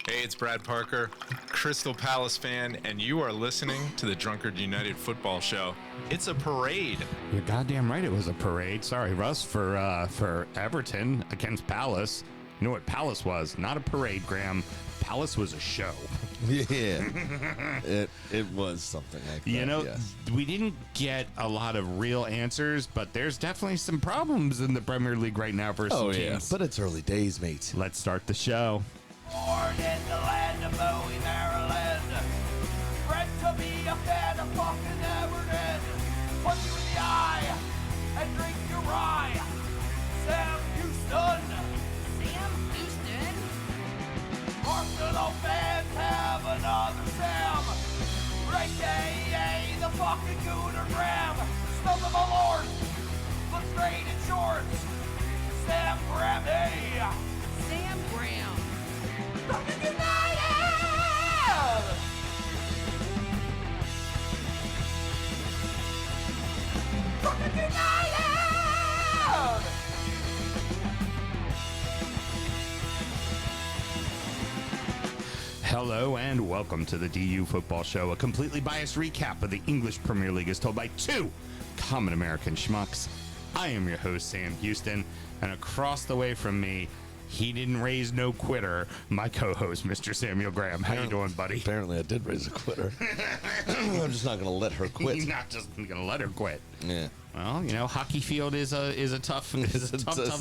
Hey, it's Brad Parker, Crystal Palace fan, and you are listening to the Drunkard United Football Show. It's a parade. You're goddamn right it was a parade. Sorry, Russ, for Everton against Palace. You know what Palace was? Not a parade, Graham. Palace was a show. Yeah, it was something like that. You know, yes. We didn't get a lot of real answers, but there's definitely some problems in the Premier League right now for some teams. But it's early days, mate. Let's start the show. Born in the land of Bowie, Maryland. Bred to be a fan of fucking Everton. Punch you in the eye and drink your rye. Sam Houston. Sam Houston? Arsenal fans have another Sam. AKA the fucking Gooner Graham. Stump of my lord. Look straight in shorts. Sam Graham, hey. Sam Graham. Fucking United! Fucking United! Hello and welcome to the DU Football Show, a completely biased recap of the English Premier League as told by two common American schmucks. I am your host, Sam Houston, and across the way from me, he didn't raise no quitter, my co-host, Mr. Samuel Graham. How you doing, buddy? Apparently I did raise a quitter. I'm just not going to let her quit. You're not just going to let her quit. Yeah. Well, you know, hockey field is a tough It's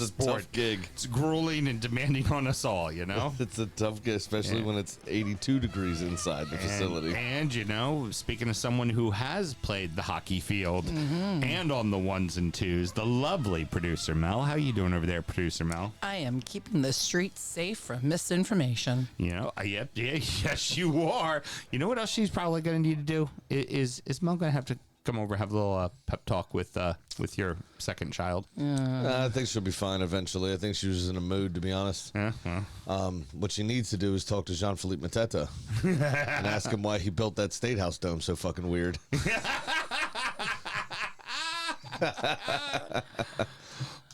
sport. tough gig. It's grueling and demanding on us all, you know? It's a tough gig, especially when it's 82 degrees inside the facility. And, you know, speaking of someone who has played the hockey field and on the ones and twos, the lovely producer Mel. How you doing over there, producer Mel? I am keeping the streets safe from misinformation. You know, yes, you are. You know what else she's probably going to need to do? Is Mel going to have to come over and have a little pep talk with your second child? I think she'll be fine eventually. I think she was in a mood, to be honest. What she needs to do is talk to Jean-Philippe Mateta and ask him why he built that State House dome so fucking weird.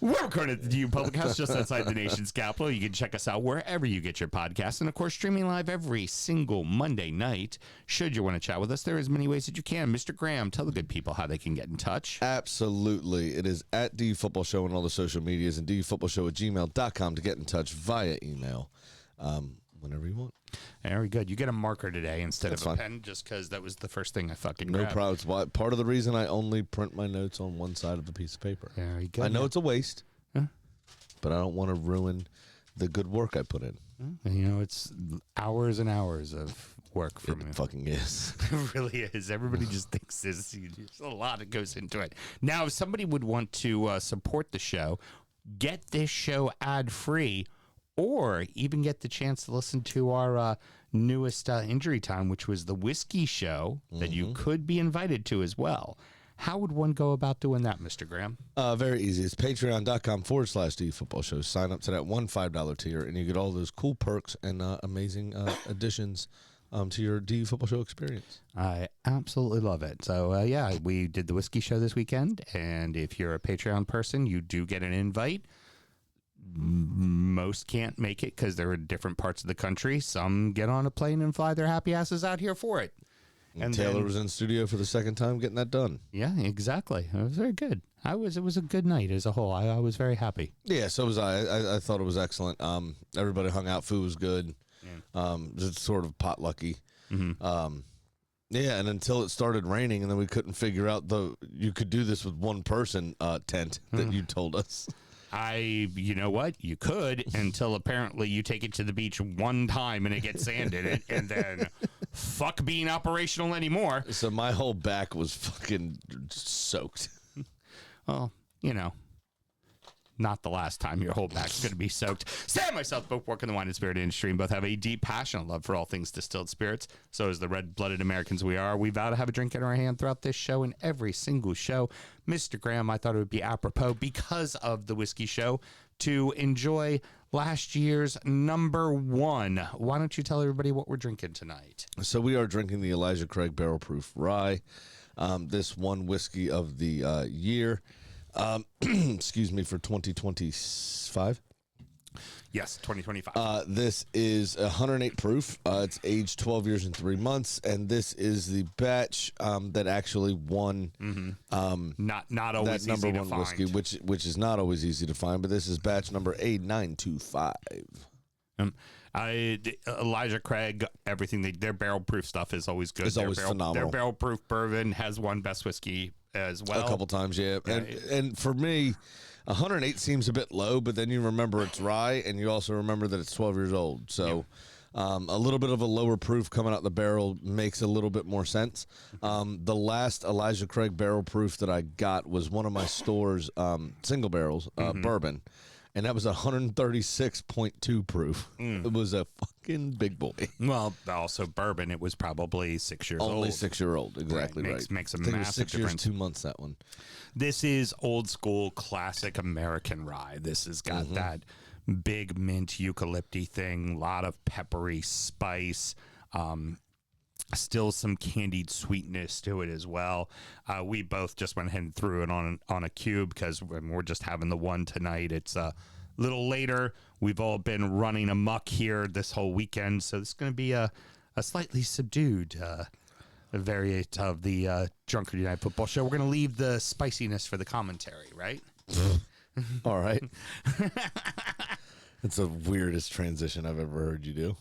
We're recording at the DU Public House just outside the nation's capital. You can check us out wherever you get your podcasts. And, of course, streaming live every single Monday night. Should you want to chat with us, there are as many ways that you can. Mr. Graham, tell the good people how they can get in touch. Absolutely. It is at DU Football Show on all the social medias and dufootballshow@gmail.com to get in touch via email whenever you want. Very good. You get a marker today instead That's of a fine. pen just because that was the first thing I fucking No grabbed. problems. Part of the reason I only print my notes on one side of the piece of paper. Very good. I know it's a waste, but I don't want to ruin the good work I put in. And, you know, it's hours and hours of work for me. It fucking is. It really is. Everybody just thinks there's a lot that goes into it. Now, if somebody would want to support the show, get this show ad-free, or even get the chance to listen to our newest Injury Time, which was the Whiskey Show that you could be invited to as well. How would one go about doing that, Mr. Graham? Very easy. It's patreon.com/DU Football Show. Sign up to that $5 tier, and you get all those cool perks and amazing additions to your DU Football Show experience. I absolutely love it. So, yeah, we did the Whiskey Show this weekend, and if you're a Patreon person, you do get an invite. Most can't make it because they're in different parts of the country. Some get on a plane and fly their happy asses out here for it. And Taylor was in studio for the second time getting that done. Yeah, exactly. It was very good. It was a good night as a whole. I was very happy. Yeah, so was I. I thought it was excellent. Everybody hung out. Food was good. Yeah. It's sort of potlucky. Yeah, and until it started raining, and then we couldn't figure out you could do this with one person tent that you told us. You know what? You could until apparently you take it to the beach one time and it gets sanded and then fuck being operational anymore. So my whole back was fucking soaked. Well, you know, not the last time your whole back's going to be soaked. Sam and myself both work in the wine and spirit industry and both have a deep, passionate love for all things distilled spirits. So as the red-blooded Americans we are, we vow to have a drink in our hand throughout this show and every single show. Mr. Graham, I thought it would be apropos because of the Whiskey Show to enjoy last year's number one. Why don't you tell everybody what we're drinking tonight? So we are drinking the Elijah Craig Barrel Proof Rye. This one whiskey of the year. Excuse me, for 2025. Yes, 2025. This is 108 proof. It's aged 12 years and 3 months, and this is the batch that actually won. Not always that number easy to one find. whiskey, which is not always easy to find. But this is batch number A925. Elijah Craig, everything their barrel proof stuff is always good. It's always phenomenal. Their barrel proof bourbon has won best whiskey as well. A couple times, yeah. And for me, 108 seems a bit low, but then you remember it's rye, and you also remember that it's 12 years old. So a little bit of a lower proof coming out the barrel makes a little bit more sense. The last Elijah Craig barrel proof that I got was one of my store's single barrels, bourbon. And that was 136.2 proof. It was a fucking big boy. Well, also bourbon, it was probably 6 years old. Only 6 year old, exactly right. Makes a I think massive it was 6 years, difference. 2 months, that one. This is old school classic American rye. This has got that big mint eucalypty thing, a lot of peppery spice, still some candied sweetness to it as well. We both just went ahead and threw it on a cube because we're just having the one tonight. It's a little later. We've all been running amok here this whole weekend, so it's going to be a slightly subdued variant of the Drunkard United Football Show. We're going to leave the spiciness for the commentary, right? All right. It's the weirdest transition I've ever heard you do.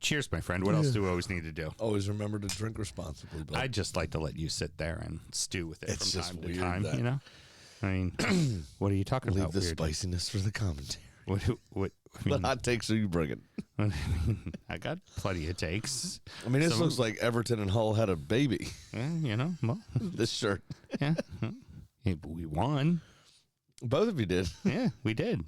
Cheers, my friend. What else do we always need to do? Always remember to drink responsibly. But I just like to let you sit there and stew with it It's from just time to weird time, that- you know? I mean, what are you talking leave about? the weird? spiciness for the commentary. What I The mean, hot takes are you bringing? I got plenty of takes. I mean, this Some- looks like Everton and Hull had a baby. You know, well, This shirt. yeah. Yeah, but we won. Both of you did. Yeah, we did.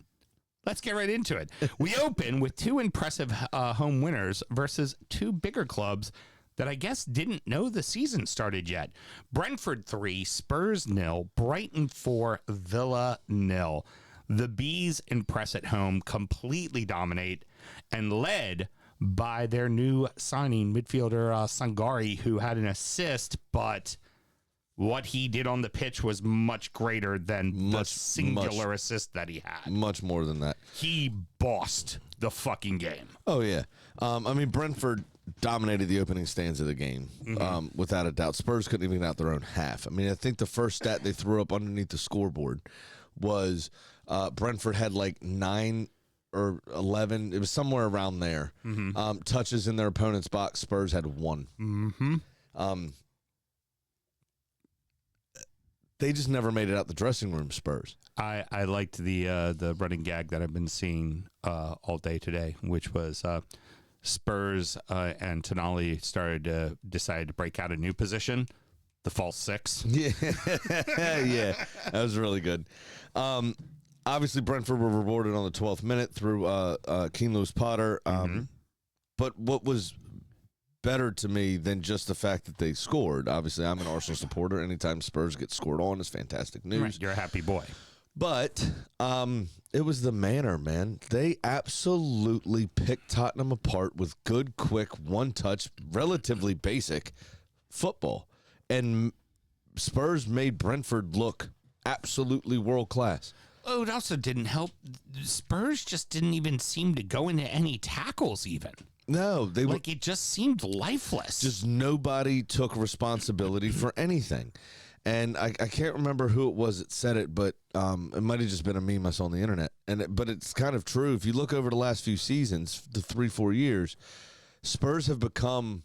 Let's get right into it. We open with two impressive home winners versus two bigger clubs that I guess didn't know the season started yet. Brentford 3, Spurs 0, Brighton 4, Villa 0. The Bees impress at home, completely dominate, and led by their new signing, midfielder Sangare, who had an assist, but what he did on the pitch was much greater than the singular assist that he had. Much more than that. He bossed the fucking game. Oh, yeah. I mean, Brentford dominated the opening stands of the game, without a doubt. Spurs couldn't even get out their own half. I mean, I think the first stat they threw up underneath the scoreboard was Brentford had like 9 or 11. It was somewhere around there. Touches in their opponent's box. Spurs had 1. They just never made it out the dressing room, Spurs. I liked the running gag that I've been seeing all day today, which was Spurs and Tonali decided to break out a new position, the false 6. Yeah, yeah, that was really good. Obviously, Brentford were rewarded on the 12th minute through Keane Lewis-Potter. But what was better to me than just the fact that they scored, obviously, I'm an Arsenal supporter. Anytime Spurs get scored on is fantastic news. Right, you're a happy boy. But it was the manner, man. They absolutely picked Tottenham apart with good, quick, one-touch, relatively basic football. And Spurs made Brentford look absolutely world-class. Oh, it also didn't help. Spurs just didn't even seem to go into any tackles even. No, they were. It just seemed lifeless. Just nobody took responsibility for anything. And I can't remember who it was that said it, but it might have just been a meme I saw on the internet. But it's kind of true. If you look over the last few seasons, the 3-4 years, Spurs have become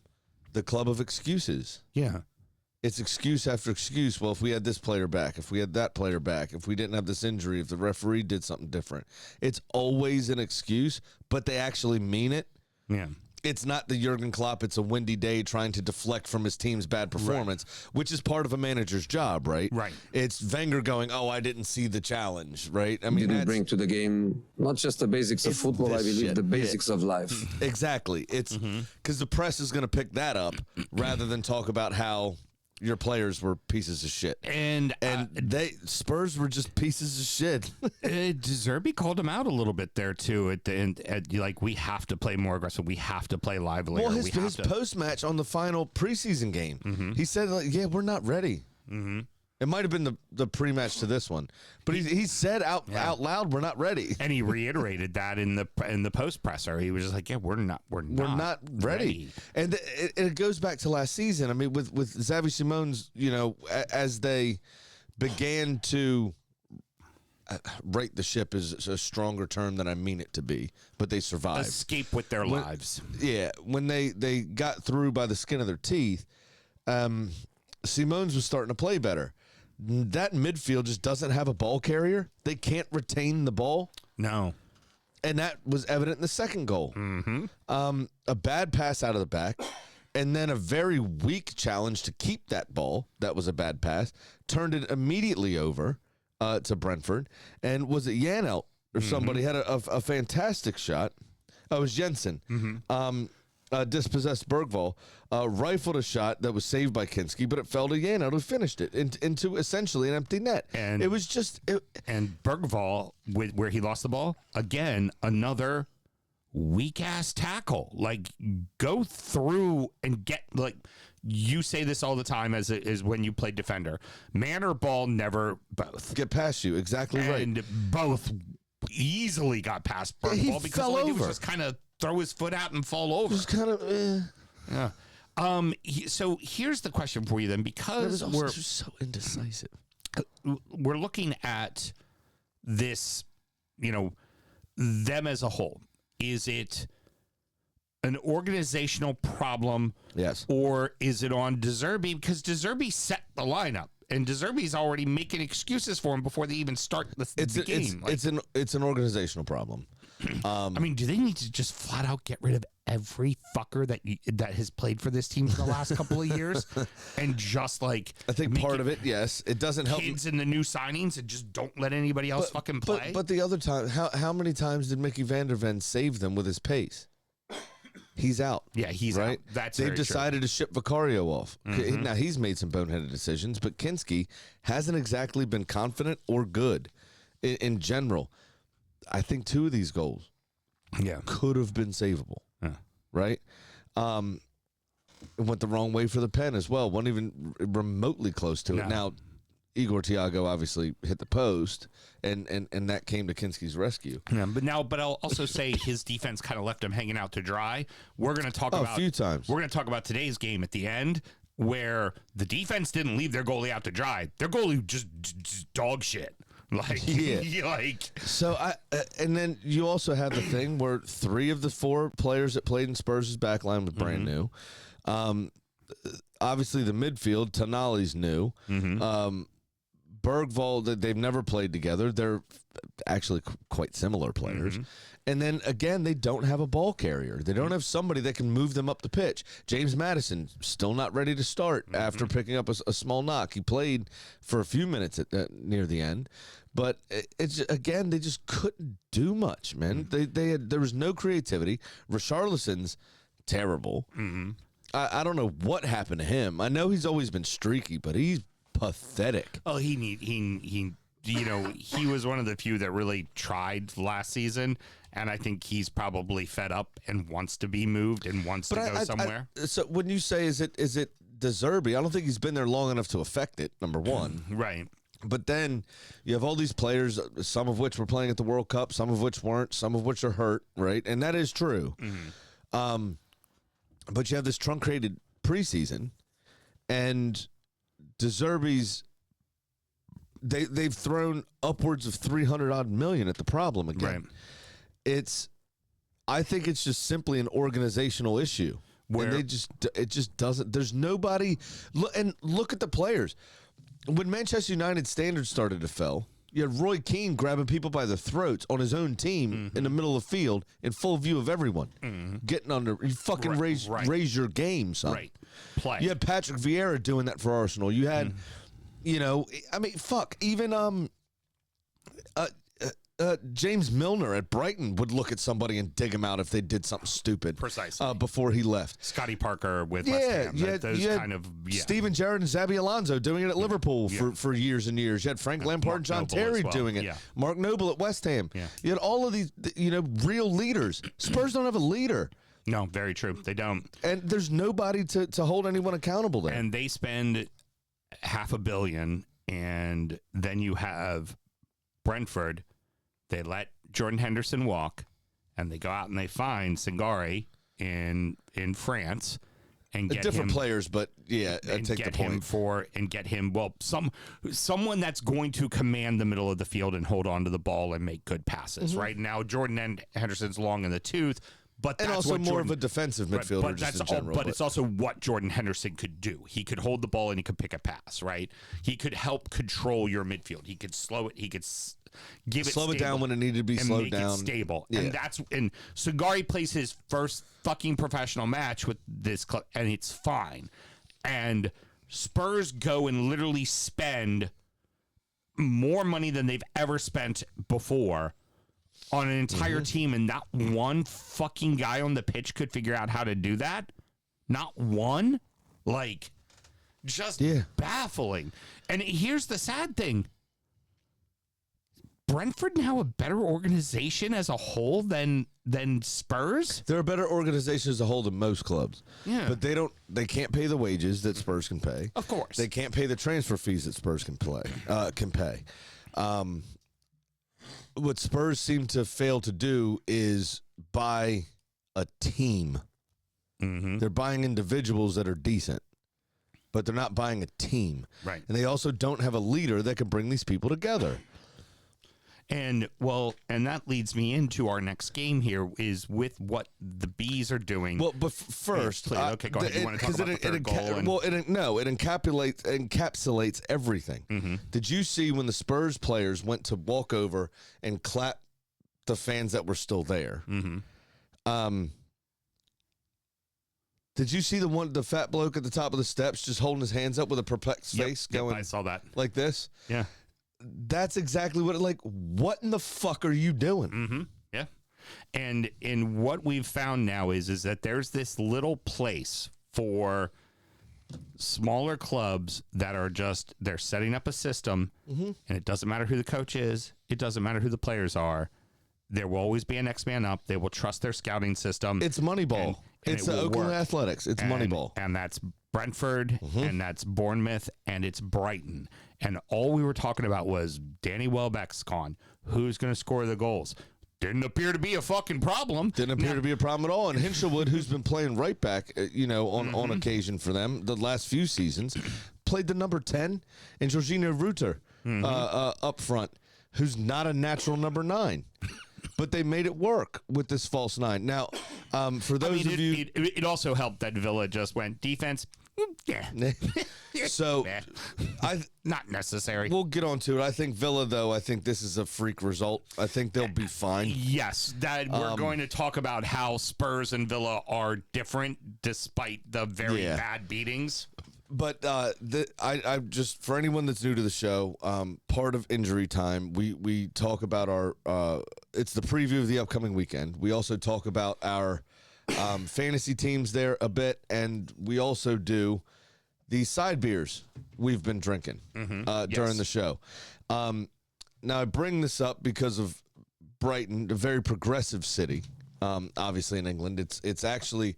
the club of excuses. Yeah. It's excuse after excuse. Well, if we had this player back, if we had that player back, if we didn't have this injury, if the referee did something different. It's always an excuse, but they actually mean it. Yeah. It's not the Jurgen Klopp, it's a windy day trying to deflect from his team's bad performance, which is part of a manager's job, right? Right. It's Wenger going, oh, I didn't see the challenge, right? I mean, Didn't bring to the game not just the basics of It's football, I this believe, shit. the basics of life. Exactly. It's because the press is going to pick that up rather than talk about how your players were pieces of shit. And Spurs were just pieces of shit. Zerbi called him out a little bit there too. At the end, like, we have to play more aggressive. We have to play livelier. Well, his post match on the final preseason game, he said, like, "Yeah, we're not ready." It might have been the pre-match to this one, but he said out loud, "We're not ready," and he reiterated that in the post presser. He was just like, "Yeah, we're not ready." And it goes back to last season. I mean, with Xavi Simon's, as they began to right the ship is a stronger term than I mean it to be, but they survived. Escape with their lives. Yeah, when they got through by the skin of their teeth, Simone's was starting to play better. That midfield just doesn't have a ball carrier. They can't retain the ball. No. And that was evident in the second goal. Mm-hmm. A bad pass out of the back, and then a very weak challenge to keep that ball. That was a bad pass. Turned it immediately over to Brentford. And was it Janelt or somebody had a fantastic shot? Oh, it was Jensen. Mm-hmm. Dispossessed Bergvall, rifled a shot that was saved by Kinski, but it fell to Janelt, who finished it into essentially an empty net. And it was just... and Bergvall, where he lost the ball, again, another weak-ass tackle. Like, go through and get... Like, you say this all the time as when you play defender. Man or ball, never both. Get past you, exactly right. And both easily got past Bergvall because all he did was just kind of throw his foot out and fall over. Just kind of, yeah. So here's the question for you then, because we're just so indecisive. We're looking at this, them as a whole. Is it an organizational problem? Yes. Or is it on De Zerbi? Because De Zerbi set the lineup, and De Zerbi's already making excuses for him before they even start the game. It's an organizational problem. I mean, do they need to just flat out get rid of every fucker that has played for this team for the last couple of years, and just I think part of it, yes, it doesn't help kids in the new signings and just don't let anybody else fucking play. But the other time, how many times did Mickey van der Ven save them with his pace? He's out. Yeah, he's right. Out. They've decided to ship Vicario off. Mm-hmm. Now he's made some boneheaded decisions, but Kinski hasn't exactly been confident or good in general. I think 2 of these goals could have been savable, right? It went the wrong way for the pen as well. Wasn't even remotely close to it. Now, Igor Thiago obviously hit the post, and that came to Kinski's rescue. Yeah, but I'll also say his defense kind of left him hanging out to dry. We're going to talk about a few times. We're going to talk about today's game at the end, where the defense didn't leave their goalie out to dry. Their goalie just dog shit. So and then you also have the thing where 3 of the 4 players that played in Spurs' back line was brand new. Obviously the midfield, Tonali's new. Bergvall, they've never played together. They're actually quite similar players. And then again, they don't have a ball carrier. They don't have somebody that can move them up the pitch. James Maddison still not ready to start after picking up a small knock. He played for a few minutes near the end, but it's again, they just couldn't do much, man. There was no creativity. Richarlison's terrible. I don't know what happened to him. I know he's always been streaky, but he's pathetic. Oh, he was one of the few that really tried last season, and I think he's probably fed up and wants to be moved and wants to go somewhere. So when you say is it De Zerbi, I don't think he's been there long enough to affect it. Number one, right. But then you have all these players, some of which were playing at the World Cup, some of which weren't, some of which are hurt, right? And that is true. But you have this truncated preseason, and De Zerbi's they've thrown upwards of 300 odd million at the problem again. Right. I think it's just simply an organizational issue. Where it just doesn't. There's nobody. Look at the players. When Manchester United standards started to fail, you had Roy Keane grabbing people by the throats on his own team in the middle of the field in full view of everyone. Getting under. You fucking raise your game, son. Right. Play. You had Patrick Vieira doing that for Arsenal. You had, even James Milner at Brighton would look at somebody and dig him out if they did something stupid. Precisely. Before he left. Scotty Parker with West Ham. Steven Gerrard and Xabi Alonso doing it at Liverpool for years and years. You had Frank Lampard and John Terry doing it. Yeah. Mark Noble at West Ham. Yeah. You had all of these, real leaders. Spurs don't have a leader. No, very true. They don't. And there's nobody to hold anyone accountable there. And they spend $500 million And then you have Brentford. They let Jordan Henderson walk, and they go out and they find Sangare in France and get different him, players, but yeah, I and take get the point. him someone that's going to command the middle of the field and hold on to the ball and make good passes. Right now, Jordan Henderson's long in the tooth. But that's And also what more of a defensive midfielder, but just that's in general. But it's also what Jordan Henderson could do. He could hold the ball and he could pick a pass, right? He could help control your midfield. He could slow it. He could give it slow it down when it needed to be and slowed make down. it stable. Yeah. And Sangare plays his first fucking professional match with this club, and it's fine. And Spurs go and literally spend more money than they've ever spent before on an entire team, and not one fucking guy on the pitch could figure out how to do that. Not one. Like, just baffling. And here's the sad thing. Brentford now a better organization as a whole than Spurs? They're a better organization as a whole than most clubs. Yeah. But they can't pay the wages that Spurs can pay. Of course. They can't pay the transfer fees that Spurs can pay. What Spurs seem to fail to do is buy a team. They're buying individuals that are decent, but they're not buying a team. Right. And they also don't have a leader that can bring these people together. And that leads me into our next game here is with what the Bees are doing. Well, but first, okay, go ahead. You want to talk about the third goal? It encapsulates everything. Did you see when the Spurs players went to walk over and clap the fans that were still there? Did you see the fat bloke at the top of the steps just holding his hands up with a perplexed face, going? I saw that like this. Yeah. That's exactly what in the fuck are you doing? Yeah. And what we've found now is that there's this little place for smaller clubs that are they're setting up a system, and it doesn't matter who the coach is. It doesn't matter who the players are. There will always be a next man up. They will trust their scouting system. It's Moneyball. And It's the Oakland Athletics. It's Moneyball. And that's Brentford, and that's Bournemouth, and it's Brighton. And all we were talking about was Danny Welbeck's gone. Who's going to score the goals? Didn't appear to be a fucking problem. Didn't appear to be a problem at all. And Hinshelwood, who's been playing right back, on occasion for them the last few seasons, played the number 10, and Jorginho Rutter up front, who's not a natural number 9. But they made it work with this false 9. Now, for those of you... It also helped that Villa just went defense. Yeah. So, not necessary. We'll get on to it. I think Villa, though, I think this is a freak result. I think they'll be fine. Yes, that we're going to talk about how Spurs and Villa are different despite the very bad beatings. But I just, for anyone that's new to the show, part of Injury Time, we talk about our, it's the preview of the upcoming weekend. We also talk about our fantasy teams there a bit, and we also do the side beers we've been drinking during the show. Now, I bring this up because of Brighton, a very progressive city, obviously in England. It's actually...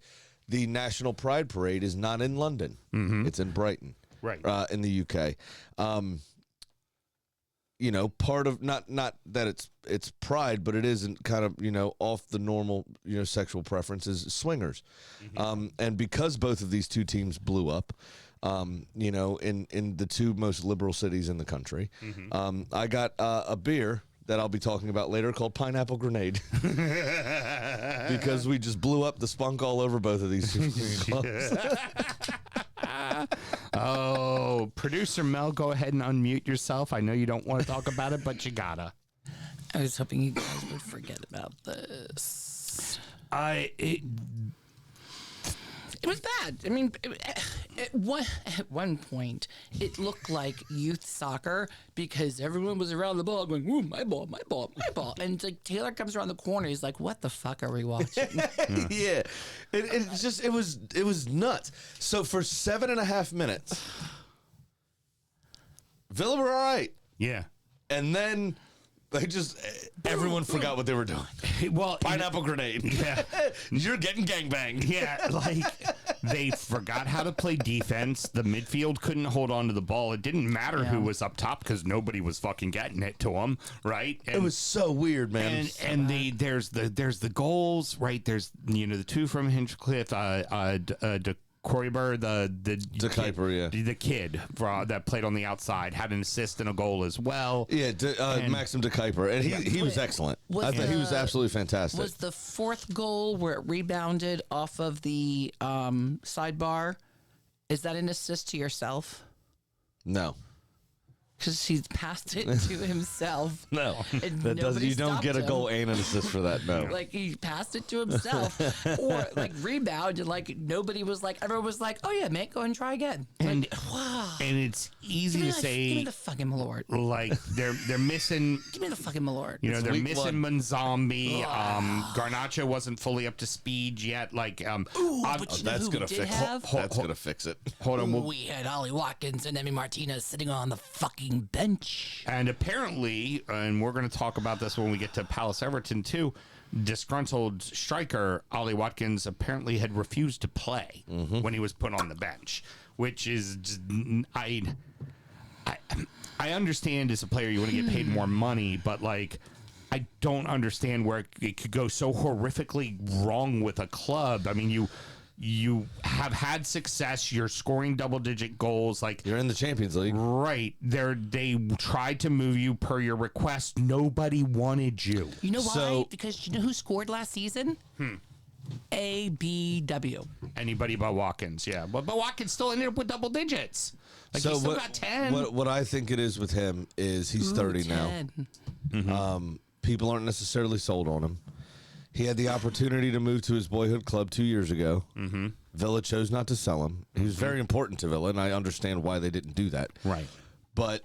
The National Pride Parade is not in London. It's in Brighton, right? In the UK. Part of not that it's pride, but it isn't kind of off the normal sexual preferences. Swingers, and because both of these two teams blew up, in the two most liberal cities in the country, I got a beer that I'll be talking about later called Pineapple Grenade because we just blew up the spunk all over both of these clubs. Oh, producer Mel, go ahead and unmute yourself. I know you don't want to talk about it, but you gotta. I was hoping you guys would forget about this. It was bad. I mean, at one point, it looked like youth soccer because everyone was around the ball going, "Ooh, my ball, my ball, my ball!" And like Taylor comes around the corner, he's like, "What the fuck are we watching?" Yeah, it was nuts. So for 7.5 minutes, Villa were all right. Yeah, and then. Everyone forgot what they were doing. Well, Pineapple Grenade. Yeah. You're getting gangbanged. Yeah, like They forgot how to play defense. The midfield couldn't hold on to the ball. It didn't matter who was up top because nobody was fucking getting it to them, right? And, it was so weird, man. And there's the goals, right? There's the two from Hinchcliffe, De Corriber, the Kuiper, yeah. The kid that played on the outside had an assist and a goal as well. Yeah, Maxim De Kuiper, and he was excellent. I thought he was absolutely fantastic. Was the fourth goal where it rebounded off of the sidebar? Is that an assist to yourself? No. Because he passed it to himself. No, and that doesn't. You don't get a him. goal and an assist for that. No, Like he passed it to himself, or like rebound, and like nobody was like, everyone was like, "Oh yeah, mate, go and try again." And like, wow. And it's easy to say, "Give me the fucking Malort." Like they're missing. Give me the fucking Malort. They're missing Manzambi. Garnacho wasn't fully up to speed yet. Like, that's gonna fix it. That's gonna fix it. Hold on. We had Ollie Watkins and Emi Martinez sitting on the fucking bench. And apparently, and we're going to talk about this when we get to Palace Everton too, disgruntled striker Ollie Watkins apparently had refused to play when he was put on the bench, which is just, I understand as a player you want to get paid more money, but like I don't understand where it could go so horrifically wrong with a club. I mean, you have had success. You're scoring double-digit goals. Like you're in the Champions League, right? They tried to move you per your request. Nobody wanted you. You know why? Because you know who scored last season? ABW. Anybody but Watkins, yeah. But Watkins still ended up with double digits. Like he still got 10. What I think it is with him is he's 30 now. People aren't necessarily sold on him. He had the opportunity to move to his boyhood club 2 years ago. Villa chose not to sell him. He was very important to Villa, and I understand why they didn't do that. Right. But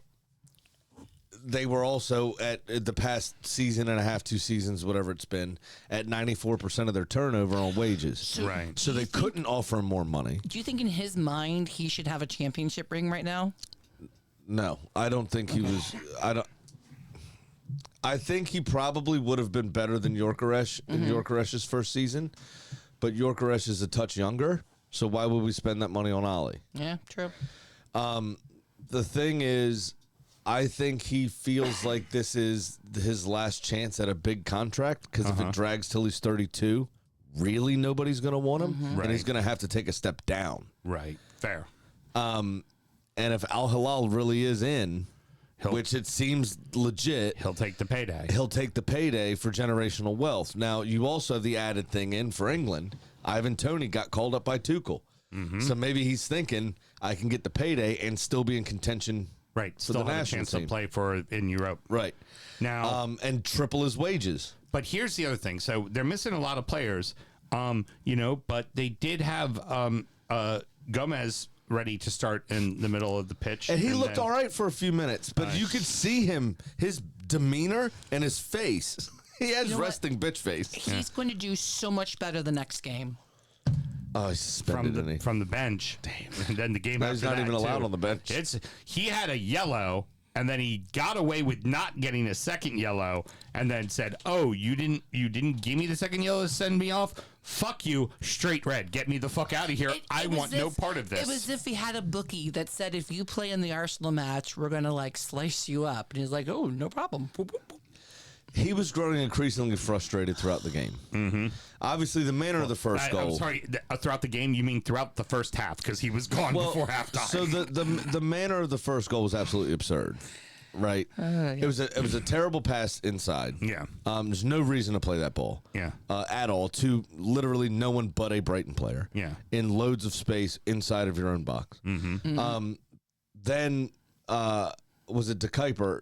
they were also at the past season and a half, 2 seasons, whatever it's been, at 94% of their turnover on wages. So they couldn't offer him more money. Do you think in his mind he should have a championship ring right now? No, I don't think he was. I think he probably would have been better than Gyökeres in Gyökeres's first season, but Gyökeres is a touch younger, so why would we spend that money on Ollie? Yeah, true. The thing is, I think he feels like this is his last chance at a big contract, because if it drags till he's 32, really nobody's going to want him, and he's going to have to take a step down. Right, fair. And if Al Hilal really is in... which it seems legit. He'll take the payday. He'll take the payday for generational wealth. Now, you also have the added thing in for England. Ivan Toney got called up by Tuchel. So maybe he's thinking, I can get the payday and still be in contention right. for Still the have national a chance team. to play for in Europe. Right. Now, and triple his wages. But here's the other thing. So they're missing a lot of players, but they did have Gomez ready to start in the middle of the pitch. And he looked all right for a few minutes, but you could see his demeanor and his face. He has resting bitch face. He's going to do so much better the next game. Oh, he's suspended, from the bench. Damn. And then the game now after he's not that, even allowed too. on the bench. He had a yellow, and then he got away with not getting a second yellow, and then said, "Oh, you didn't give me the second yellow to send me off? Fuck you, straight red. Get me the fuck out of here. I want no part of this." It was as if he had a bookie that said, if you play in the Arsenal match, we're going to like slice you up. And he's like, oh, no problem. Boop, boop, boop. He was growing increasingly frustrated throughout the game. Obviously, the manner of the first goal. I'm sorry, throughout the game, you mean throughout the first half, because he was gone before halftime. So the manner of the first goal was absolutely absurd. Right, it was a terrible pass inside. Yeah, there's no reason to play that ball. Yeah, at all to literally no one but a Brighton player. Yeah, in loads of space inside of your own box. Then was it De Kuiper?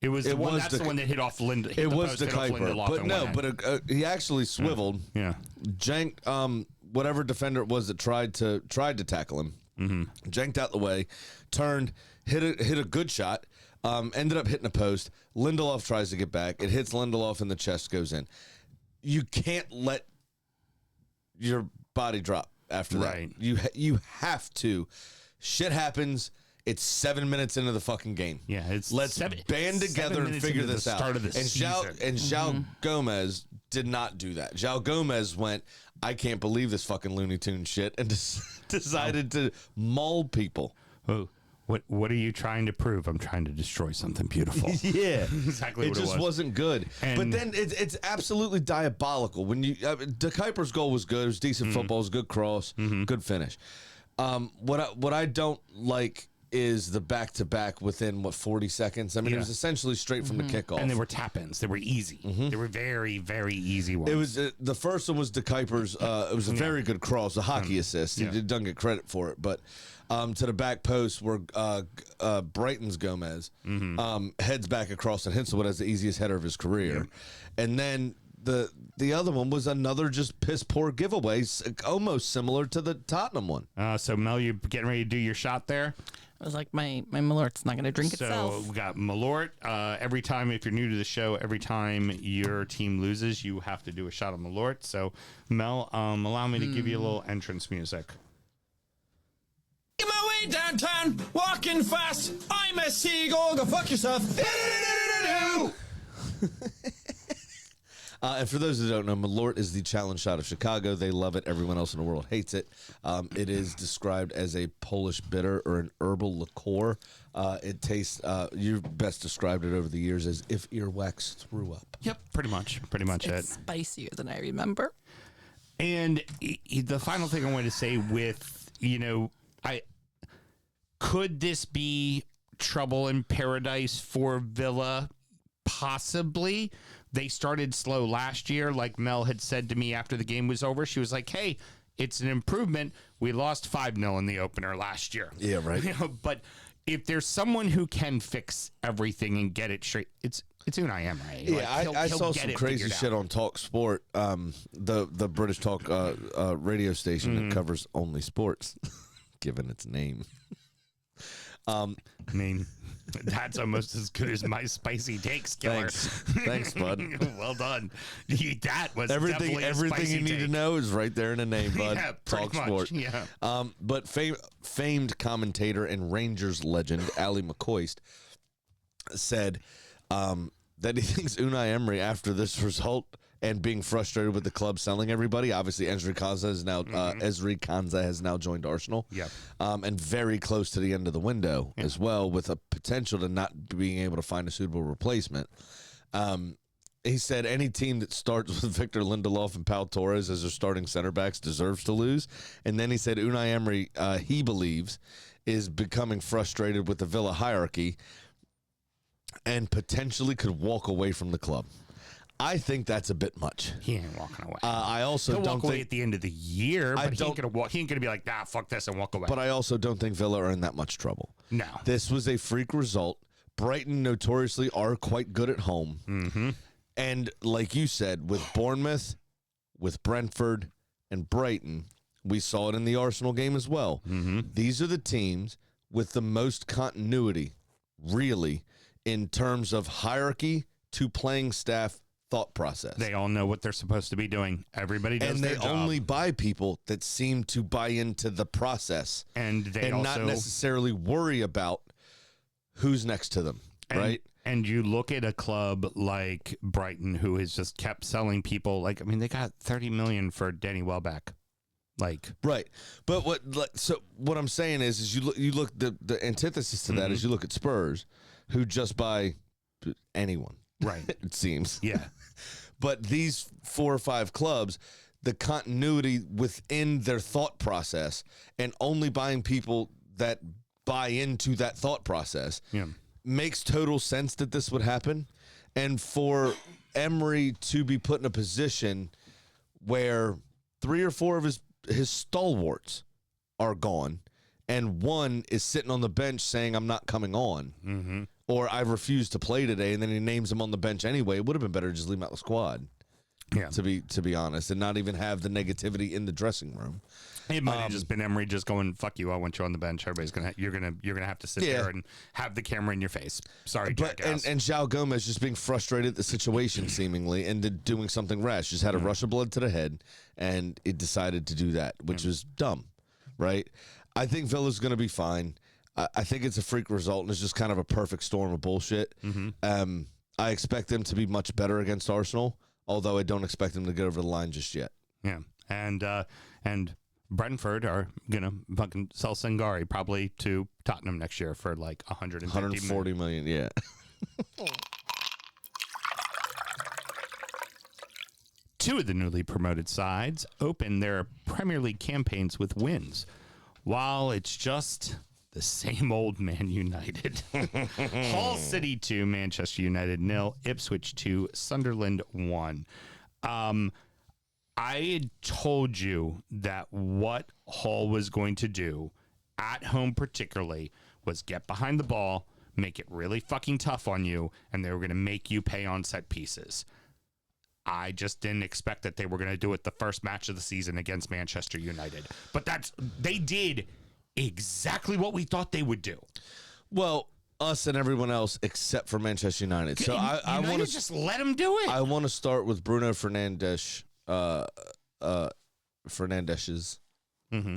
It was the one. That's the one that hit off Linda. It was De Kuiper, but no, but he actually swiveled. Yeah, Jank, whatever defender it was that tried to tackle him, janked out the way, turned, hit a good shot. Ended up hitting a post. Lindelof tries to get back. It hits Lindelof in the chest, goes in. You can't let your body drop after that. You have to. Shit happens. It's 7 minutes into the fucking game. Yeah, it's let's band together and figure this out. Start of the and season. João Gomez did not do that. João Gomez went, I can't believe this fucking Looney Tunes shit, and decided to maul people. Oh, what are you trying to prove? I'm trying to destroy something beautiful. Yeah, exactly. It just wasn't good. But then it's absolutely diabolical. When De Kuiper's goal was good. It was decent football. It was a good cross. Good finish. What I don't like is the back-to-back within, 40 seconds? I mean, it was essentially straight from the kickoff. And they were tap-ins. They were easy. They were very, very easy ones. It was the first one was De Kuiper's. It was a very good cross, a hockey assist. He doesn't get credit for it, but to the back post where Brighton's Gomez heads back across and hits what has the easiest header of his career. And then the other one was another just piss-poor giveaway, almost similar to the Tottenham one. So, Mel, you getting ready to do your shot there? I was like, my Malort's not going to drink itself. So we got Malort. Every time, if you're new to the show, every time your team loses, you have to do a shot of Malort. So, Mel, allow me to give you a little entrance music. Get my way downtown, walking fast. I'm a seagull, go fuck yourself. And for those who don't know, Malort is the challenge shot of Chicago. They love it. Everyone else in the world hates it. It is described as a Polish bitter or an herbal liqueur. It tastes, you best described it over the years as if earwax threw up. Yep, pretty much It's spicier than I remember. And the final thing I wanted to say with, could this be trouble in paradise for Villa? Possibly. They started slow last year. Like Mel had said to me after the game was over, she was like, hey, it's an improvement. We lost 5-0 in the opener last year. Yeah, right. But if there's someone who can fix everything and get it straight, it's Unai Emery. Yeah, I saw some crazy shit on Talk Sport, the British Talk radio station that covers only sports, given its name. I mean, that's almost as good as my spicy takes, killer. Thanks, bud. Well done. That was everything you need to know is right there in the name, bud. Yeah, Talk Sport. Yeah. But famed commentator and Rangers legend Ali McCoist said that he thinks Unai Emery, after this result and being frustrated with the club selling everybody, obviously Ezri Konsa has now joined Arsenal. Yep. And very close to the end of the window as well, with a potential to not being able to find a suitable replacement. He said any team that starts with Victor Lindelof and Pau Torres as their starting center backs deserves to lose. And then he said Unai Emery, he believes, is becoming frustrated with the Villa hierarchy and potentially could walk away from the club. I think that's a bit much. He ain't walking away. I also He'll don't walk think away at the end of the year, but he ain't gonna be like, fuck this and walk away. But I also don't think Villa are in that much trouble. No. This was a freak result. Brighton notoriously are quite good at home. Mm-hmm. And like you said, with Bournemouth, with Brentford, and Brighton, we saw it in the Arsenal game as well. Mm-hmm. These are the teams with the most continuity, really, in terms of hierarchy to playing staff thought process. They all know what they're supposed to be doing. Everybody does their job. And they only buy people that seem to buy into the process. And they also not necessarily worry about who's next to them, right? And you look at a club like Brighton, who has just kept selling people. They got $30 million for Danny Welbeck. Right. But what I'm saying is you look the antithesis to that is you look at Spurs, who just buy anyone. Right. It seems. Yeah. But these 4 or 5 clubs, the continuity within their thought process and only buying people that buy into that thought process makes total sense that this would happen. And for Emery to be put in a position where 3 or 4 of his stalwarts are gone and one is sitting on the bench saying, I'm not coming on, or I refuse to play today, and then he names him on the bench anyway, it would have been better to just leave him out the squad. Yeah. To be honest, and not even have the negativity in the dressing room. It might have just been Emery just going, "Fuck you! I want you on the bench. Everybody's you're gonna have to sit there and have the camera in your face." Sorry, jackass. And João Gomez just being frustrated at the situation, seemingly, and doing something rash. Just had a rush of blood to the head, and it decided to do that, which was dumb, right? I think Villa's going to be fine. I think it's a freak result, and it's just kind of a perfect storm of bullshit. I expect them to be much better against Arsenal. although I don't expect him to get over the line just yet. Yeah, and Brentford are gonna fucking sell Sangare probably to Tottenham next year for like 140 million. Yeah. Two of the newly promoted sides open their Premier League campaigns with wins, while it's just the same old Man United. Hull City 2, Manchester United 0, Ipswich 2, Sunderland 1. I had told you that what Hull was going to do, at home particularly, was get behind the ball, make it really fucking tough on you, and they were going to make you pay on set pieces. I just didn't expect that they were going to do it the first match of the season against Manchester United. But they did exactly what we thought they would do. Well, us and everyone else except for Manchester United. So I want to just let them do it. I want to start with Bruno Fernandes. Fernandes's. Mm-hmm.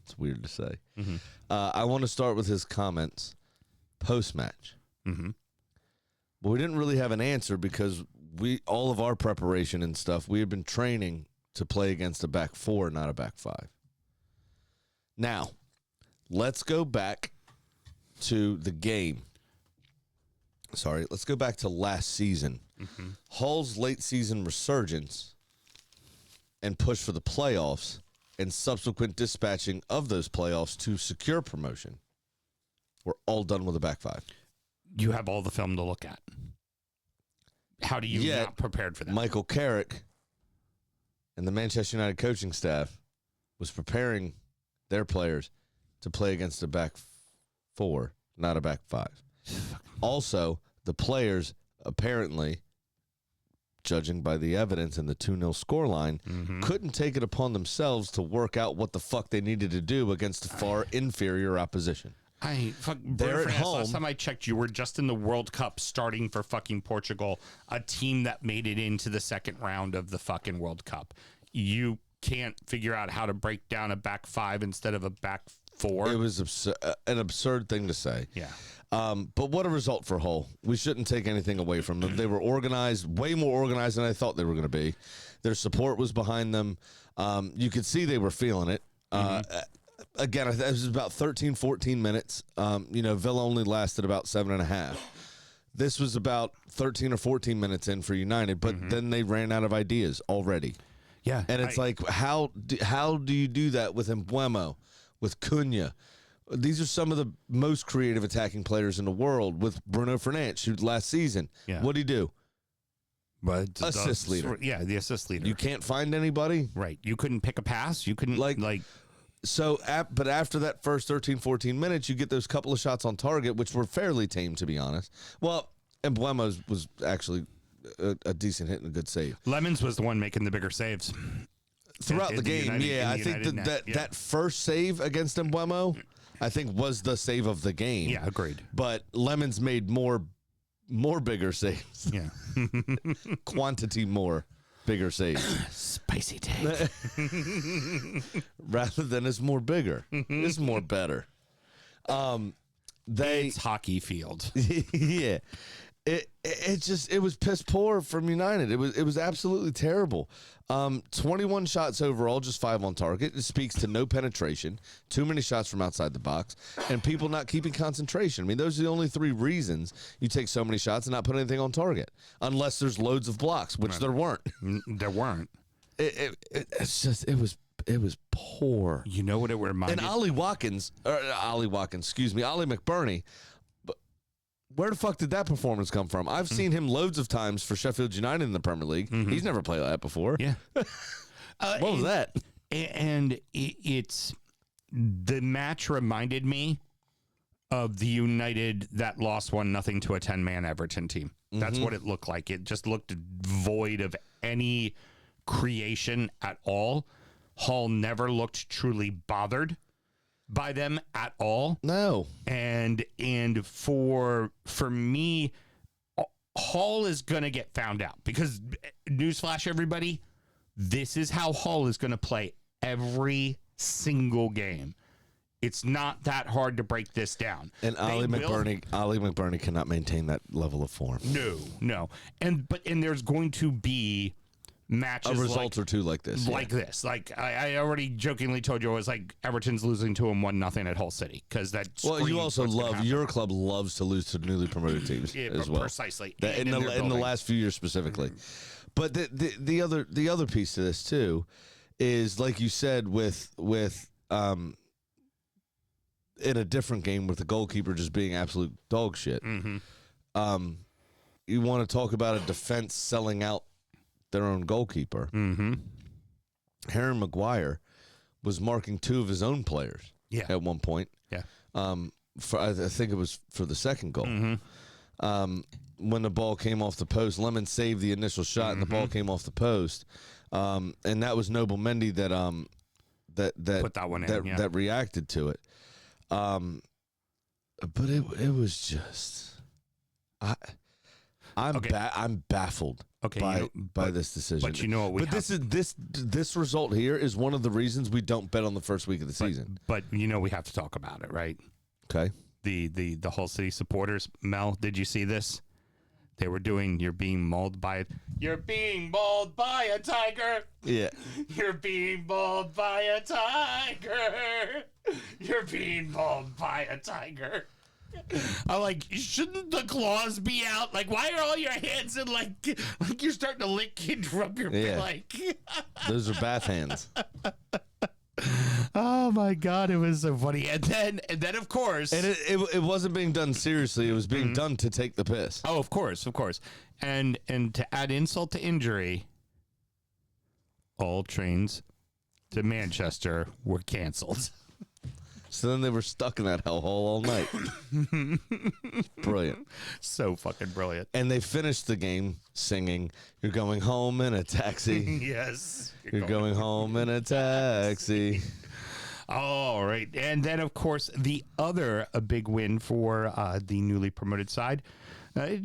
It's weird to say. Mm-hmm. I want to start with his comments post-match. Mm-hmm. But we didn't really have an answer because all of our preparation and stuff, we had been training to play against a back four, not a back five. Now, let's go back to the game. Sorry, let's go back to last season. Mm-hmm. Hull's late season resurgence and push for the playoffs and subsequent dispatching of those playoffs to secure promotion were all done with a back five. You have all the film to look at. How do you not prepared for that? Michael Carrick and the Manchester United coaching staff was preparing their players to play against a back four, not a back five. Also, the players apparently, judging by the evidence in the 2-0 scoreline, couldn't take it upon themselves to work out what the fuck they needed to do against a far inferior opposition. They're at home. Last time I checked, you were just in the World Cup starting for fucking Portugal, a team that made it into the second round of the fucking World Cup. You can't figure out how to break down a back five instead of a back four. It was an absurd thing to say. Yeah. But what a result for Hull. We shouldn't take anything away from them. They were organized, way more organized than I thought they were going to be. Their support was behind them. You could see they were feeling it. Again, it was about 13, 14 minutes. Villa only lasted about 7.5. This was about 13 or 14 minutes in for United, but then they ran out of ideas already. Yeah. And it's like, how do you do that with Mbeumo, with Cunha? These are some of the most creative attacking players in the world with Bruno Fernandes, who last season, what did he do? But assist leader. Yeah, the assist leader. You can't find anybody? Right. You couldn't pick a pass. You couldn't, but after that first 13, 14 minutes, you get those couple of shots on target, which were fairly tame, to be honest. Well, Mbeumo was actually a decent hit and a good save. Lemons was the one making the bigger saves. Throughout the game, I think that first save against Mbeumo, I think, was the save of the game. Yeah, agreed. But Lemons made more bigger saves. Yeah. Quantity more bigger saves. Spicy take. Rather than it's more bigger. It's more better. It's hockey field. Yeah. It was piss poor from United. It was absolutely terrible. 21 shots overall, just 5 on target. It speaks to no penetration, too many shots from outside the box, and people not keeping concentration. I mean, those are the only 3 reasons you take so many shots and not put anything on target, unless there's loads of blocks, which there weren't. There weren't. It was poor. You know what it reminded? And Ollie McBurney. Where the fuck did that performance come from? I've seen him loads of times for Sheffield United in the Premier League. He's never played like that before. Yeah. What was that? And it's the match reminded me of the United that lost 1-0 to a 10-man Everton team. That's what it looked like. It just looked void of any creation at all. Hull never looked truly bothered by them at all. No. And for me, Hull is going to get found out because, newsflash everybody, this is how Hull is going to play every single game. It's not that hard to break this down. And Ollie McBurney cannot maintain that level of form. No. And there's going to be matches a result or two like this. Like this. Like I already jokingly told you, it was like Everton's losing to them 1-0 at Hull City because that. Well, you also your club loves to lose to newly promoted teams as well. Precisely. In the last few years specifically. But the other piece to this too is, like you said, with in a different game with the goalkeeper just being absolute dog shit. Mm-hmm. You want to talk about a defense selling out their own goalkeeper. Mm-hmm. Harry Maguire was marking 2 of his own players at one point. Yeah. I think it was for the second goal. Mm-hmm. When the ball came off the post, Lemon saved the initial shot, and the ball came off the post. And that was Noble Mendy that put that one in, that reacted to it. But it was just I'm baffled. By this decision. But you know what this result here is one of the reasons we don't bet on the first week of the season. But you know we have to talk about it, right? Okay. The Hull City supporters, Mel, did you see this? They were doing "You're being mauled by a tiger." Yeah. You're being mauled by a tiger. You're being mauled by a tiger. I'm like, shouldn't the claws be out? Like, why are all your hands in like you're starting to lick and rub your like? Those are bath hands. Oh my God, it was so funny. And then of course, and it wasn't being done seriously. It was being done to take the piss. Oh, of course. And to add insult to injury, all trains to Manchester were canceled. So then they were stuck in that hellhole all night. Brilliant. So fucking brilliant. And they finished the game singing, "You're going home in a taxi." Yes. You're going home in a taxi. All right. And then, of course, a big win for the newly promoted side.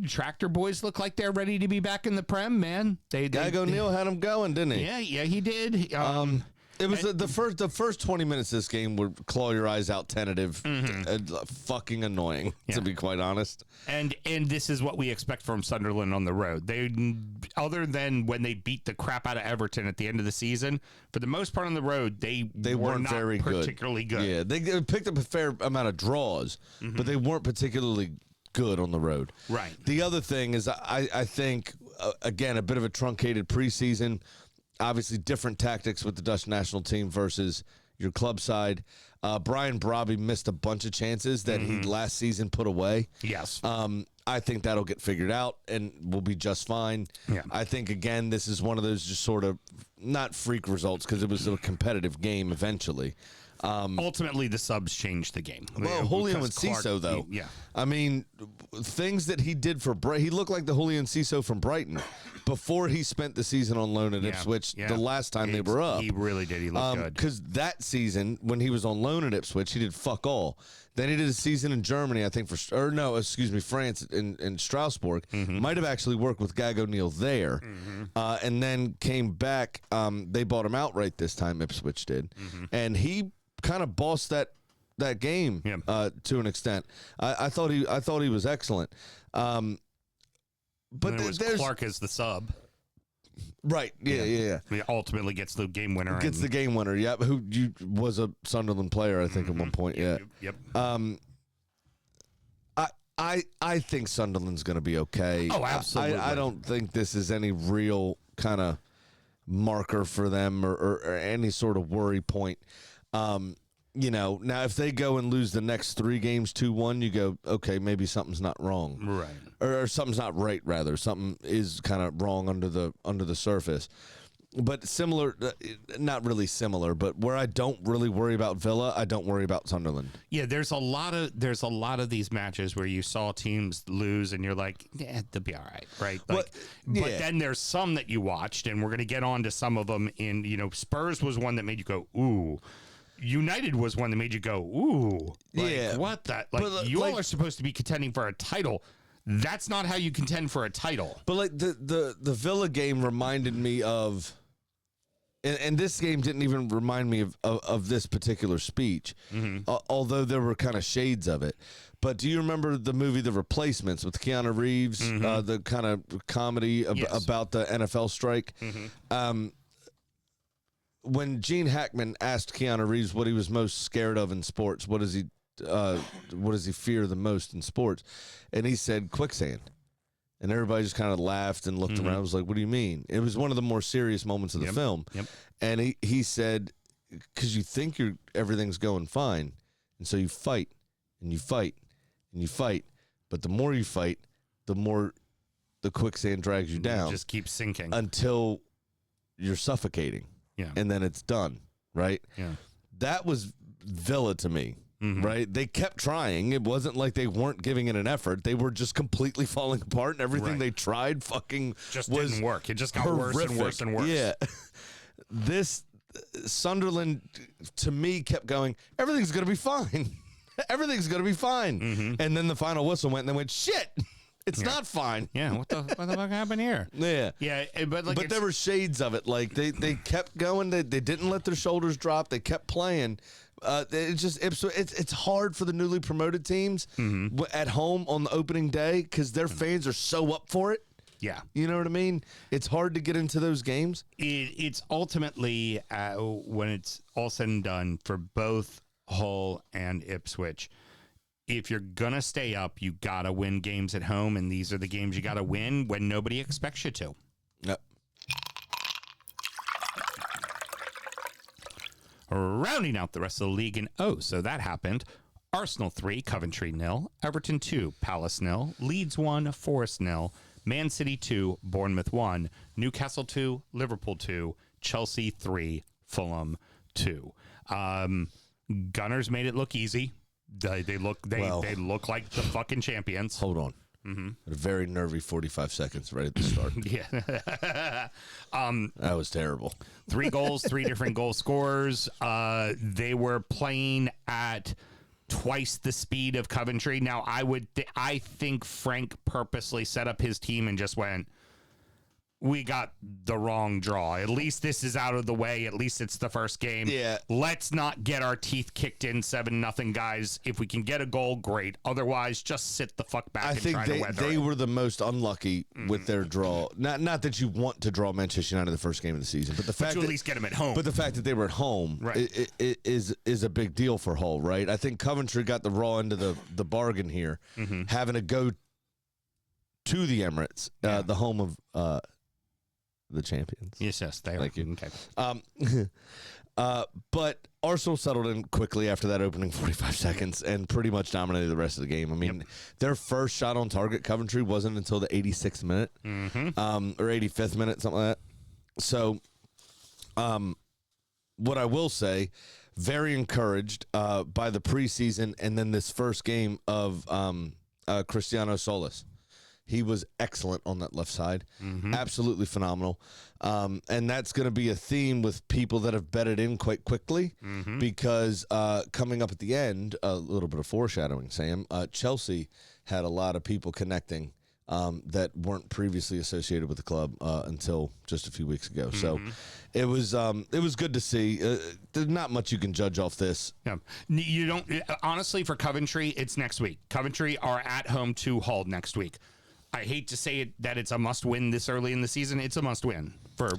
Tractor Boys look like they're ready to be back in the Prem, man. Guy O'Neill had them going, didn't he? Yeah, he did. It was the first 20 minutes of this game were claw your eyes out tentative, fucking annoying, to be quite honest. And this is what we expect from Sunderland on the road. They, other than when they beat the crap out of Everton at the end of the season, for the most part on the road, they weren't not very particularly good. Yeah, they picked up a fair amount of draws, but they weren't particularly good on the road. Right. The other thing is, I think again, a bit of a truncated preseason. Obviously, different tactics with the Dutch national team versus your club side. Brian Brobby missed a bunch of chances that he last season put away. Yes. I think that'll get figured out and we'll be just fine. Yeah. I think, again, this is one of those just sort of not freak results because it was a competitive game eventually. Ultimately, the subs changed the game. Well, Julio Enciso, though. Yeah. I mean, things that he did for Brighton. He looked like the Julio Enciso from Brighton before he spent the season on loan at Ipswich the last time they were up. He really did. He looked good. Because that season, when he was on loan at Ipswich, he did fuck all. Then he did a season in Germany, I think, France in Strasbourg. Might have actually worked with Gag O'Neill there. And then came back. They bought him outright this time, Ipswich did. And he kind of bossed that game to an extent. I thought he was excellent. But there's Clark as the sub. Right. Yeah. He ultimately gets the game winner. The game winner. Yeah. Who was a Sunderland player, I think, at one point. Yeah. Yep. I think Sunderland's going to be okay. Oh, absolutely. I don't think this is any real kind of marker for them or any sort of worry point. Now if they go and lose the next 3 games 2-1, you go, okay, maybe something's not wrong, right? Or something's not right. Rather, something is kind of wrong under the surface. But similar, not really similar, but where I don't really worry about Villa, I don't worry about Sunderland. Yeah, there's a lot of these matches where you saw teams lose and you're like, yeah, they'll be all right? Like, but then there's some that you watched, and we're gonna get on to some of them. Spurs was one that made you go, ooh. United was one that made you go, ooh. What that? You all are supposed to be contending for a title. That's not how you contend for a title. But the Villa game reminded me of and this game didn't even remind me of this particular speech, although there were kind of shades of it. But do you remember the movie The Replacements with Keanu Reeves, the kind of comedy about the NFL strike? When Gene Hackman asked Keanu Reeves what he was most scared of in sports, what does he fear the most in sports? And he said quicksand. And everybody just kind of laughed and looked around. I was like, what do you mean? It was one of the more serious moments of the film. And he said, because you think everything's going fine. And so you fight and you fight and you fight. But the more you fight, the more the quicksand drags you down. You just keep sinking. Until you're suffocating. Yeah. And then it's done. Right? Yeah. That was Villa to me. Right? They kept trying. It wasn't like they weren't giving it an effort. They were just completely falling apart, and everything they tried just didn't work. It just got worse and worse and worse. Yeah. This Sunderland, to me, kept going, everything's going to be fine. Everything's going to be fine. And then the final whistle went, and they went, shit, it's not fine. Yeah, what the fuck happened here? Yeah. Yeah, but there were shades of it. Like, they kept going. They didn't let their shoulders drop. They kept playing. It's hard for the newly promoted teams at home on the opening day because their fans are so up for it. Yeah. You know what I mean? It's hard to get into those games. It's ultimately, when it's all said and done, for both Hull and Ipswich, if you're going to stay up, you got to win games at home, and these are the games you got to win when nobody expects you to. Yep. Rounding out the rest of the league so that happened. Arsenal 3, Coventry 0, Everton 2, Palace 0, Leeds 1, Forest 0, Man City 2, Bournemouth 1, Newcastle 2, Liverpool 2, Chelsea 3, Fulham 2. Gunners made it look easy. They look like the fucking champions. Hold on. A very nervy 45 seconds right at the start. Yeah. That was terrible. 3 goals, 3 different goal scorers. They were playing at twice the speed of Coventry. Now, I think Frank purposely set up his team and just went, we got the wrong draw. At least this is out of the way. At least it's the first game. Yeah. Let's not get our teeth kicked in 7-0, guys. If we can get a goal, great. Otherwise, just sit the fuck back and try to weather it. They were the most unlucky with their draw. Not that you want to draw Manchester United the first game of the season, but the fact you at least get them at home. But the fact that they were at home is a big deal for Hull, right? I think Coventry got the raw end of the bargain here, having to go to the Emirates, the home of the champions. Yes, they are. Thank you. Okay. But Arsenal settled in quickly after that opening 45 seconds and pretty much dominated the rest of the game. I mean, their first shot on target, Coventry, wasn't until the 86th minute or 85th minute, something like that. So, what I will say, very encouraged by the preseason and then this first game of Cristiano Solis. He was excellent on that left side. Absolutely phenomenal. And that's going to be a theme with people that have betted in quite quickly because coming up at the end, a little bit of foreshadowing, Sam, Chelsea had a lot of people connecting that weren't previously associated with the club until just a few weeks ago. So it was good to see. There's not much you can judge off this. Yeah. You don't, honestly, for Coventry, it's next week. Coventry are at home to Hull next week. I hate to say that it's a must-win this early in the season. It's a must-win for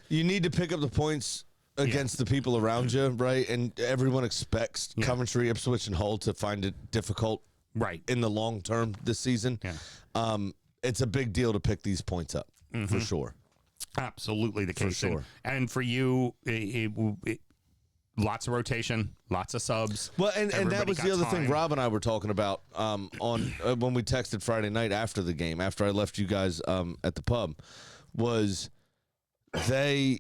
You need to pick up the points against the people around you, right? And everyone expects Coventry, Ipswich, and Hull to find it difficult, right, in the long term this season. Yeah. It's a big deal to pick these points up for sure. Absolutely the case. For sure. And for you, lots of rotation, lots of subs. Well, and that was the other thing Rob and I were talking about on when we texted Friday night after the game, after I left you guys at the pub, was Mikel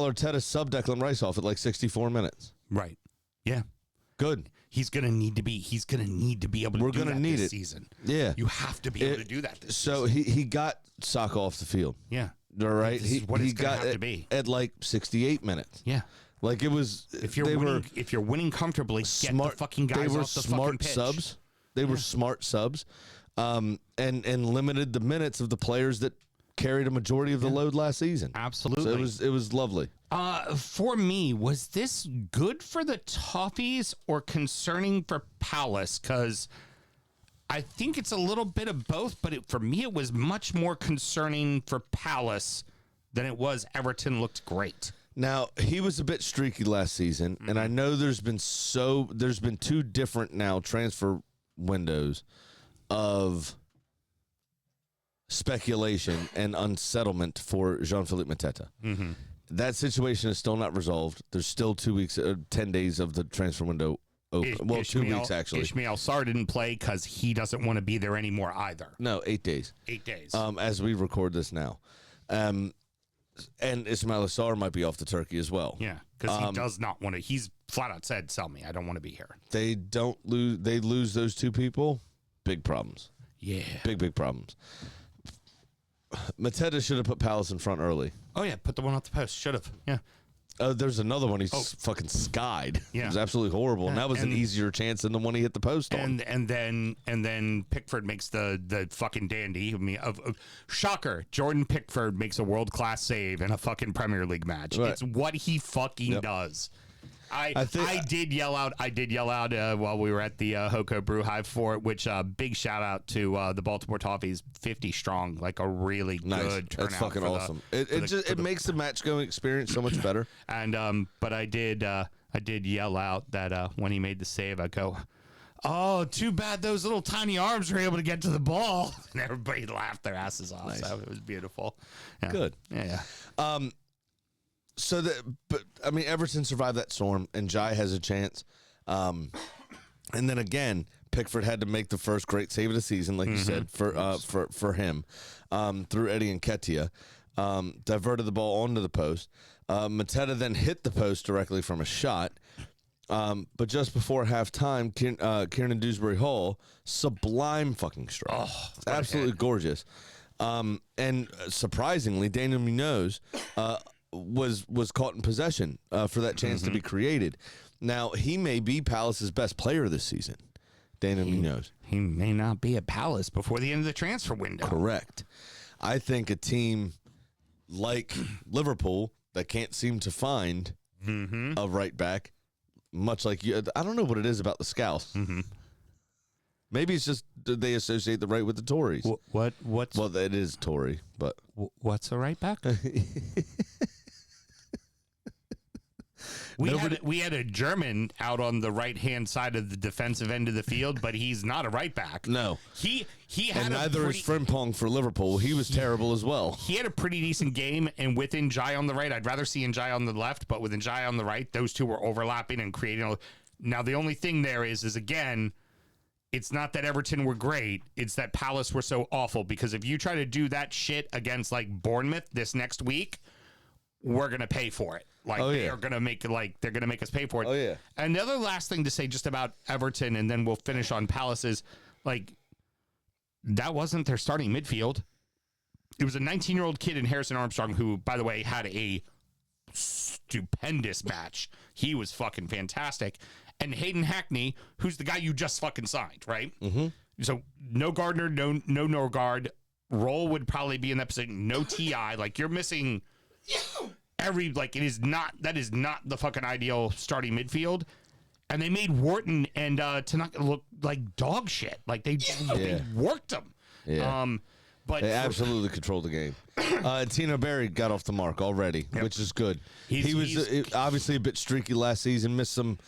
Arteta subbed Declan Rice off at like 64 minutes. Right. Yeah. Good. He's going to need to be able to do that this season. Yeah. You have to be able to do that this season. So he got Saka off the field. Yeah. All right. This is what it's going to have to be. At like 68 minutes. Yeah. Like it was. If you're winning comfortably, get the fucking guys off the fucking pitch. Subs. They were smart subs, and limited the minutes of the players that carried a majority of the load last season. Absolutely. So it was lovely. For me, was this good for the Toffees or concerning for Palace? Because I think it's a little bit of both, but for me, it was much more concerning for Palace than it was Everton. Looked great. Now, he was a bit streaky last season, and I know there's been 2 different now transfer windows of speculation and unsettlement for Jean-Philippe Mateta. Mm-hmm. That situation is still not resolved. There's still 2 weeks, 10 days of the transfer window open. 2 weeks, actually. Ishmael Sarr didn't play because he doesn't want to be there anymore either. No, 8 days. 8 days. As we record this now. And Ismail Sarr might be off to Turkey as well. Yeah, because he does not want to. He's flat out said, "Sell me. I don't want to be here." They lose those 2 people. Big problems. Yeah. Big problems. Mateta should have put Palace in front early. Oh yeah, put the one off the post. Should have. Yeah. There's another one he's fucking skied. Yeah. It was absolutely horrible, and that was an easier chance than the one he hit the post on. And then Pickford makes the fucking dandy. I mean, shocker. Jordan Pickford makes a world-class save in a fucking Premier League match. Right. It's what he fucking does. I did yell out while we were at the Hoko Brew Hive for it, which big shout out to the Baltimore Toffees, 50 strong, like a really good turnout. That's fucking awesome. It makes the match going experience so much better. And but I did yell out that when he made the save, I go, "Oh, too bad those little tiny arms were able to get to the ball," and everybody laughed their asses off. Nice. So it was beautiful. Yeah. Good. Yeah. But I mean, Everton survived that storm, and Jai has a chance. And then again, Pickford had to make the first great save of the season, like you said, for him through Eddie Nketiah. Diverted the ball onto the post. Mateta then hit the post directly from a shot. But just before halftime, Kieran Dewsbury Hall, sublime fucking strike. Absolutely gorgeous. And surprisingly, Daniel Munoz was caught in possession for that chance to be created. Now, he may be Palace's best player this season, Daniel Munoz. He may not be at Palace before the end of the transfer window. Correct. I think a team like Liverpool that can't seem to find a right back, much like you, I don't know what it is about the Scouts. Maybe it's just they associate the right with the Tories. What's Well, it is Tory, but what's a right back? We had a German out on the right hand side of the defensive end of the field, but he's not a right back. no. He had And neither is Frimpong for Liverpool. He was terrible as well. He had a pretty decent game, and with Njai on the right, I'd rather see Njai on the left, but with Njai on the right, those two were overlapping and creating. Now, the only thing there is again, it's not that Everton were great. It's that Palace were so awful, because if you try to do that shit against, like, Bournemouth this next week, we're going to pay for it. Like, they're going to make us pay for it. Oh, yeah. And the other last thing to say just about Everton, and then we'll finish on Palace, is, like, that wasn't their starting midfield. It was a 19-year-old kid in Harrison Armstrong who, by the way, had a stupendous match. He was fucking fantastic. And Hayden Hackney, who's the guy you just fucking signed, right? Mm-hmm. So no Gardner, no Norgard. Roll would probably be in that position. No TI. Like, you're missing that is not the fucking ideal starting midfield. And they made Wharton and Tanaka look like dog shit. Like, they worked them. Yeah. But They absolutely controlled the game. Tino Berry got off the mark already, which is good. He was obviously a bit streaky last season, missed some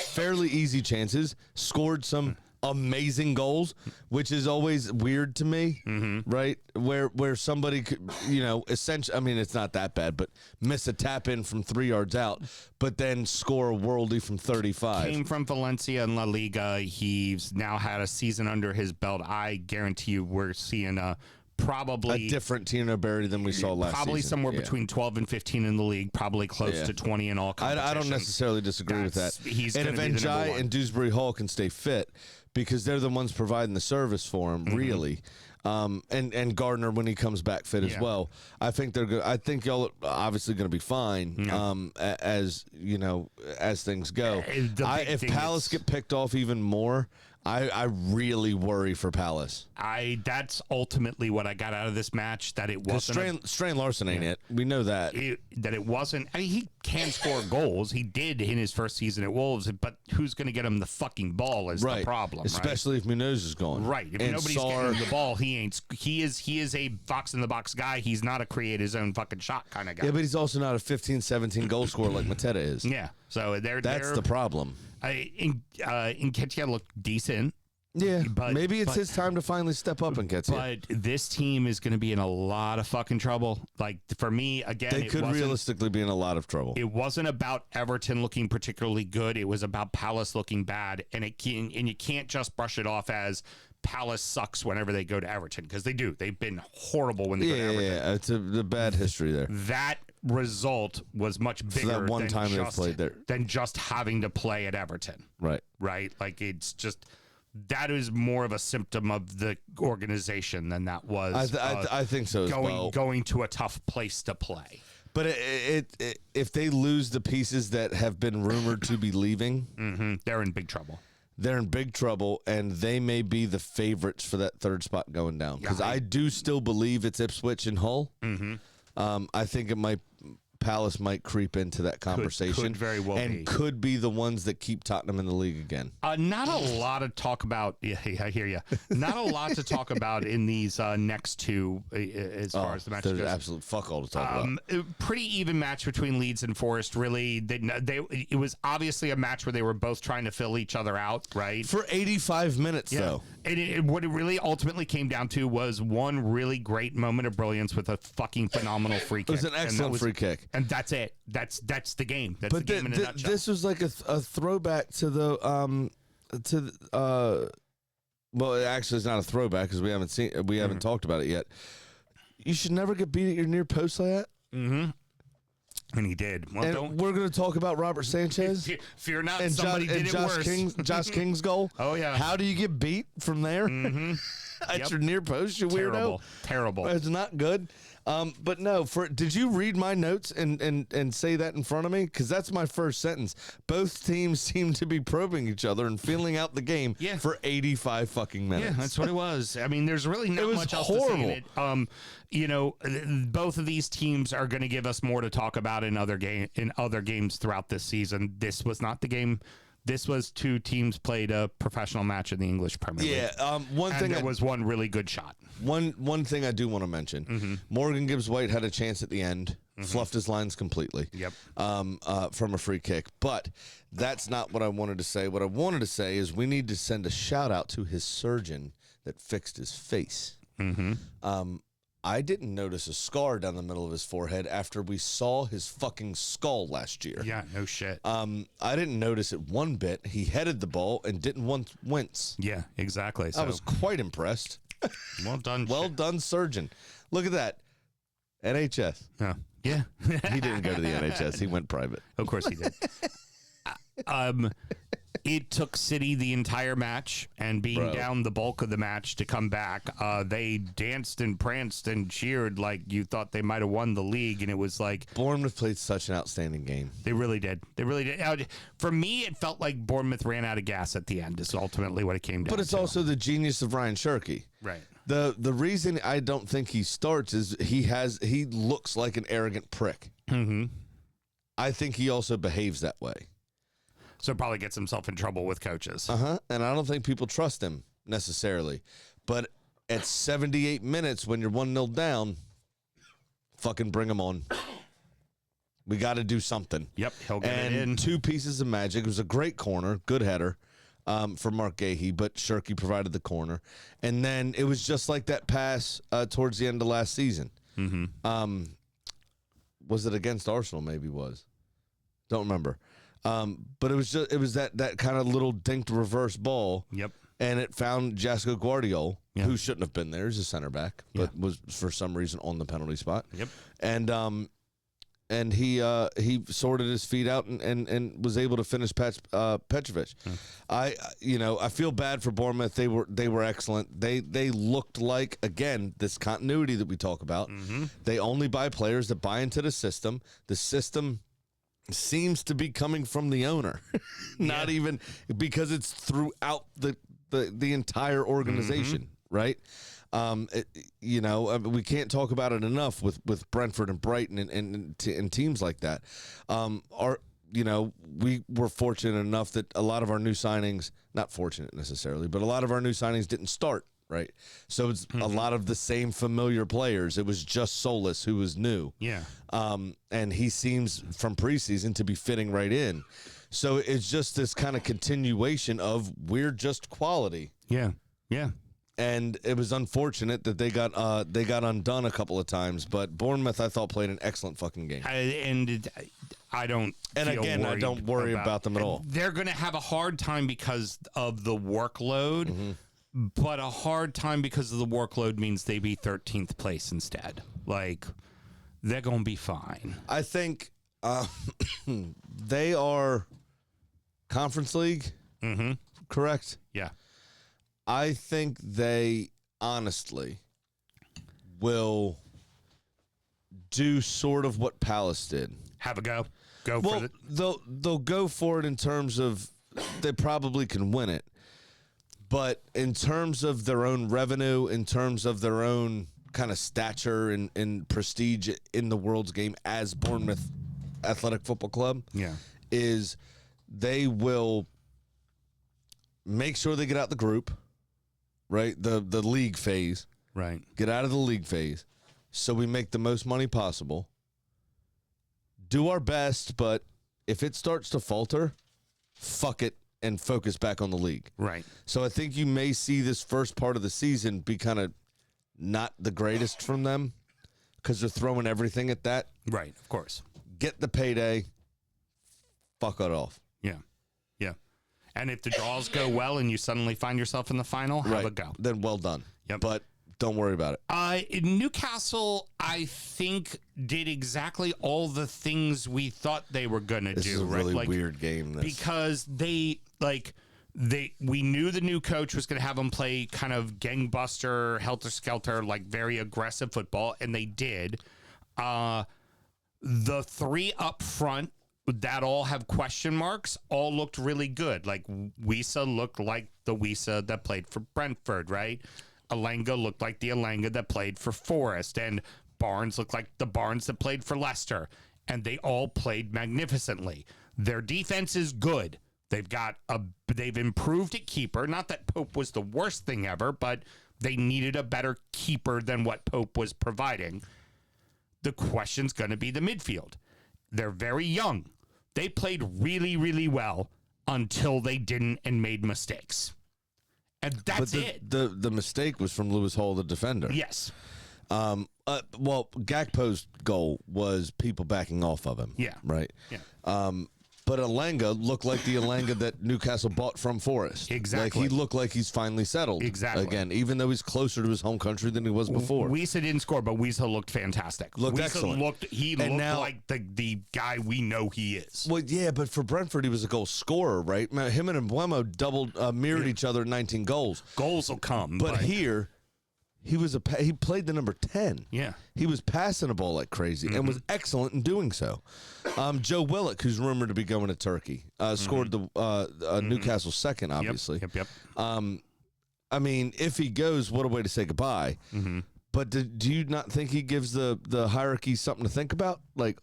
fairly easy chances, scored some amazing goals, which is always weird to me, right? Where somebody could, essentially, I mean, it's not that bad, but miss a tap in from 3 yards out, but then score a worldie from 35. Came from Valencia in La Liga. He's now had a season under his belt. I guarantee you we're seeing probably a different Tino Berry than we saw last season. Probably somewhere between 12 and 15 in the league, probably close to 20 in all competitions. I don't necessarily disagree with that. He's and if Njai and Dewsbury Hall can stay fit, because they're the ones providing the service for him, really. And Gardner when he comes back fit as well. I think they're good. I think y'all are obviously going to be fine as things go. If Palace get picked off even more, I really worry for Palace. That's ultimately what I got out of this match, that it wasn't Strain Larson ain't it. We know that. That it wasn't. I mean, he can score goals. He did in his first season at Wolves, but who's going to get him the fucking ball is the problem, especially if Munoz is gone. Right. If nobody's getting him the ball, he is a box in the box guy. He's not a create his own fucking shot kind of guy. Yeah, but he's also not a 15, 17 goal scorer like Mateta is. Yeah. So that's the problem. Nketiah looked decent. Yeah, maybe it's his time to finally step up and get But this team is going to be in a lot of fucking trouble. Like, for me, again, they could realistically be in a lot of trouble. It wasn't about Everton looking particularly good. It was about Palace looking bad, and you can't just brush it off as Palace sucks whenever they go to Everton, because they do. They've been horrible when they go to Everton. Yeah, it's a bad history there. That result was much bigger that one time they played there than just having to play at Everton. Right. Like, it's just, that is more of a symptom of the organization than that was. I think so as well. Going to a tough place to play. But if they lose the pieces that have been rumored to be leaving, they're in big trouble. They're in big trouble, and they may be the favorites for that third spot going down. Because I do still believe it's Ipswich and Hull. I think Palace might creep into that conversation. Could very well and be. Could be the ones that keep Tottenham in the league again. Not a lot to talk about. Yeah, I hear you. Not a lot to talk about in these next two as far as the match goes. There's absolute fuck all to talk about. Pretty even match between Leeds and Forest. Really, it was obviously a match where they were both trying to fill each other out, right? For 85 minutes, though. And what it really ultimately came down to was one really great moment of brilliance with a fucking phenomenal free kick. It was an excellent free kick. And that's it. That's the game. That's the game in a nutshell. This was like a throwback to the well, actually, it's not a throwback because we haven't talked about it yet. You should never get beat at your near post like that. And he did. Well, we're going to talk about Robert Sanchez. Fear not, and somebody did it worse. Josh King's goal. Oh, yeah. How do you get beat from there? At your near post, you weirdo. Terrible. It's not good. But no, did you read my notes and say that in front of me? Because that's my first sentence. Both teams seem to be probing each other and feeling out the game for 85 fucking minutes. Yeah, that's what it was. I mean, there's really not much else to say in it. Both of these teams are going to give us more to talk about in other games throughout this season. This was not the game. This was two teams played a professional match in the English Premier League. Yeah, there was one really good shot. One thing I do want to mention: Morgan Gibbs-White had a chance at the end, fluffed his lines completely. Yep. From a free kick, but that's not what I wanted to say. What I wanted to say is we need to send a shout out to his surgeon that fixed his face. I didn't notice a scar down the middle of his forehead after we saw his fucking skull last year. Yeah, no shit. I didn't notice it one bit. He headed the ball and didn't once wince. Yeah, exactly. I was quite impressed. Well done. Well done, surgeon. Look at that. NHS. Yeah. He didn't go to the NHS. He went private. Of course he did. It took City the entire match and being down the bulk of the match to come back. They danced and pranced and cheered like you thought they might have won the league, and it was like Bournemouth played such an outstanding game. They really did. For me, it felt like Bournemouth ran out of gas at the end. Is ultimately what it came down to. But it's also the genius of Ryan Shirky. Right. The reason I don't think he starts is he looks like an arrogant prick. I think he also behaves that way. So probably gets himself in trouble with coaches. And I don't think people trust him necessarily. But at 78 minutes, when you're 1-0 down, fucking bring him on. We got to do something. Yep, he'll get it in. 2 pieces of magic. It was a great corner, good header for Mark Gahey, but Shirky provided the corner. And then it was just like that pass towards the end of last season. Was it against Arsenal? Maybe was. Don't remember. But it was that kind of little dinked reverse ball. Yep. And it found Jasko Guardiola, who shouldn't have been there as a center back, but was for some reason on the penalty spot. Yep. And he sorted his feet out and was able to finish Petrovic. I feel bad for Bournemouth. They were excellent. They looked like, again, this continuity that we talk about. They only buy players that buy into the system. The system seems to be coming from the owner, not even because it's throughout the entire organization, right? We can't talk about it enough with Brentford and Brighton and teams like that. We were fortunate enough that a lot of our new signings, not fortunate necessarily, but a lot of our new signings didn't start, right? So it's a lot of the same familiar players. It was just Solis who was new. Yeah. And he seems from preseason to be fitting right in. So it's just this kind of continuation of we're just quality. Yeah. Yeah. And it was unfortunate that they got undone a couple of times. But Bournemouth, I thought, played an excellent fucking game. I don't. And again, I don't worry about them at all. They're going to have a hard time because of the workload, but a hard time because of the workload means they be 13th place instead. Like, they're going to be fine. I think they are Conference League, correct? Yeah. I think they honestly will do sort of what Palace did. Have a go. Go Well, for it. they'll go for it in terms of they probably can win it. But in terms of their own revenue, in terms of their own kind of stature and prestige in the world's game as Bournemouth Athletic Football Club, is they will make sure they get out the group, right? The league phase. Right. Get out of the league phase so we make the most money possible. Do our best, but if it starts to falter, fuck it and focus back on the league. Right. So I think you may see this first part of the season be kind of not the greatest from them because they're throwing everything at that. Right, of course. Get the payday, fuck it off. Yeah. Yeah. And if the draws go well and you suddenly find yourself in the final, have a go. Then well done. Yep. But don't worry about it. Newcastle, I think, did exactly all the things we thought they were going to do. This is a really weird game. Because we knew the new coach was going to have them play kind of gangbuster, helter-skelter, like very aggressive football, and they did. The three up front that all have question marks all looked really good. Like, Wisa looked like the Wisa that played for Brentford, right? Alanga looked like the Alanga that played for Forest, and Barnes looked like the Barnes that played for Leicester, and they all played magnificently. Their defense is good. They've improved at keeper. Not that Pope was the worst thing ever, but they needed a better keeper than what Pope was providing. The question's going to be the midfield. They're very young. They played really, really well until they didn't and made mistakes. And that's it. The mistake was from Lewis Hall, the defender. Yes. Gakpo's goal was people backing off of him. Yeah. Right? Yeah. But Alanga looked like the Alanga that Newcastle bought from Forest. Exactly. Like he looked like he's finally settled. Exactly. Again, even though he's closer to his home country than he was before. Wisa didn't score, but Wisa looked fantastic. Looked excellent. He looked like the guy we know he is. Well, yeah, but for Brentford, he was a goal scorer, right? Him and Mbeumo mirrored each other at 19 goals. Goals will come. But here, he played the number 10. Yeah. He was passing the ball like crazy and was excellent in doing so. Joe Willock, who's rumored to be going to Turkey, scored the Newcastle second, obviously. Yep. I mean, if he goes, what a way to say goodbye. But do you not think he gives the hierarchy something to think about? Like,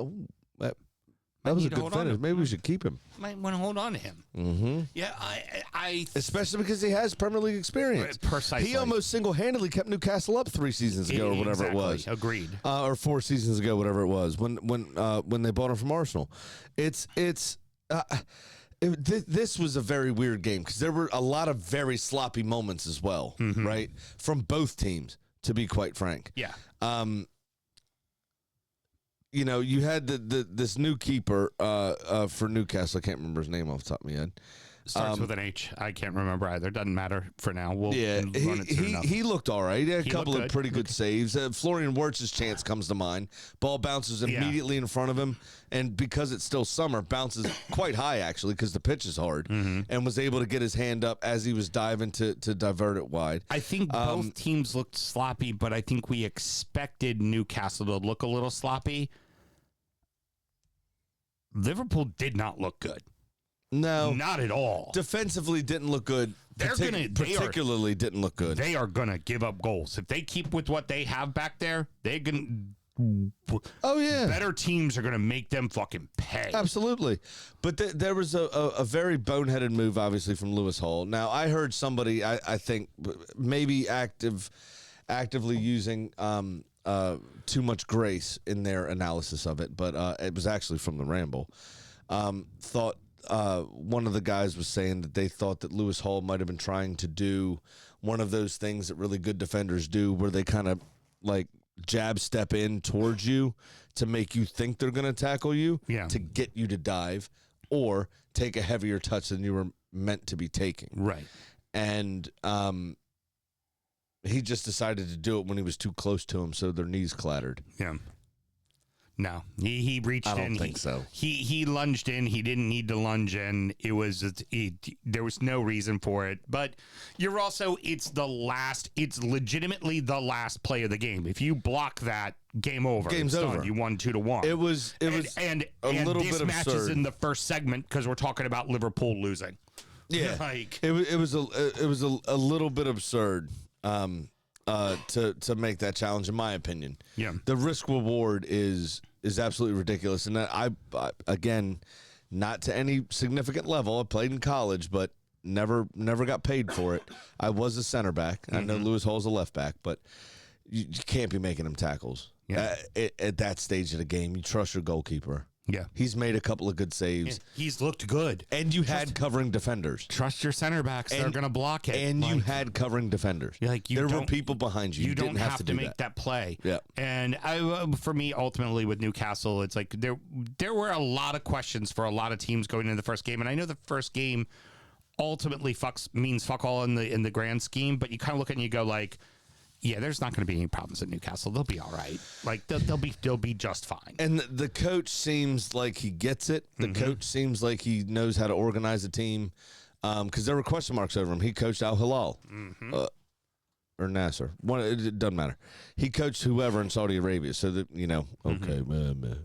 that was a good finish. Maybe we should keep him. Might want to hold on to him. Yeah, I especially because he has Premier League experience. Precisely. He almost single-handedly kept Newcastle up 3 seasons ago or whatever it was. Agreed. Or 4 seasons ago, whatever it was, when they bought him from Arsenal. This was a very weird game because there were a lot of very sloppy moments as well, right? From both teams, to be quite frank. Yeah. You had this new keeper for Newcastle. I can't remember his name off the top of my head. Starts with an H. I can't remember either. Doesn't matter for now. We'll run it soon enough. He looked all right. He had a couple of pretty good saves. Florian Wirtz's chance comes to mind. Ball bounces immediately in front of him, and because it's still summer, bounces quite high, actually, because the pitch is hard, and was able to get his hand up as he was diving to divert it wide. I think both teams looked sloppy, but I think we expected Newcastle to look a little sloppy. Liverpool did not look good. No. Not at all. Defensively didn't look good particularly didn't look good. They are gonna give up goals if they keep with what they have back there. They're gonna. Oh yeah, better teams are gonna make them fucking pay. Absolutely, but there was a very boneheaded move, obviously, from Lewis Hall. Now I heard somebody, I think maybe actively using too much grace in their analysis of it, but it was actually from the Ramble. Thought one of the guys was saying that they thought that Lewis Hall might have been trying to do one of those things that really good defenders do, where they kind of like jab step in towards you to make you think they're going to tackle you, to get you to dive, or take a heavier touch than you were meant to be taking. Right. And he just decided to do it when he was too close to him, so their knees clattered. Yeah. No, he reached in. I don't think so. He lunged in. He didn't need to lunge in. There was no reason for it. But you're also, it's legitimately the last play of the game. If you block that, game over. Game's over. Done. You won 2-1. It was a little this bit match absurd. is in the first segment because we're talking about Liverpool losing. Yeah, like it was a little bit absurd. To make that challenge, in my opinion. Yeah. The risk reward is absolutely ridiculous. And I again, not to any significant level. I played in college, but never got paid for it. I was a center back. I know Lewis Hall's a left back, but you can't be making him tackles. Yeah. At that stage of the game, you trust your goalkeeper. Yeah. He's made a couple of good saves. He's looked good. And you had covering defenders. Trust your center backs. They're going to block it. And you had covering defenders. There were people behind you. You don't didn't have to do make that play. Yeah. And for me, ultimately, with Newcastle, it's like there were a lot of questions for a lot of teams going into the first game. And I know the first game ultimately means fuck all in the grand scheme. But you kind of look at it and you go like, yeah, there's not going to be any problems at Newcastle. They'll be all right. Like they'll be just fine. And the coach seems like he gets it. The coach seems like he knows how to organize a team. Because there were question marks over him. He coached Al Hilal or Nasser. It doesn't matter. He coached whoever in Saudi Arabia. So that okay,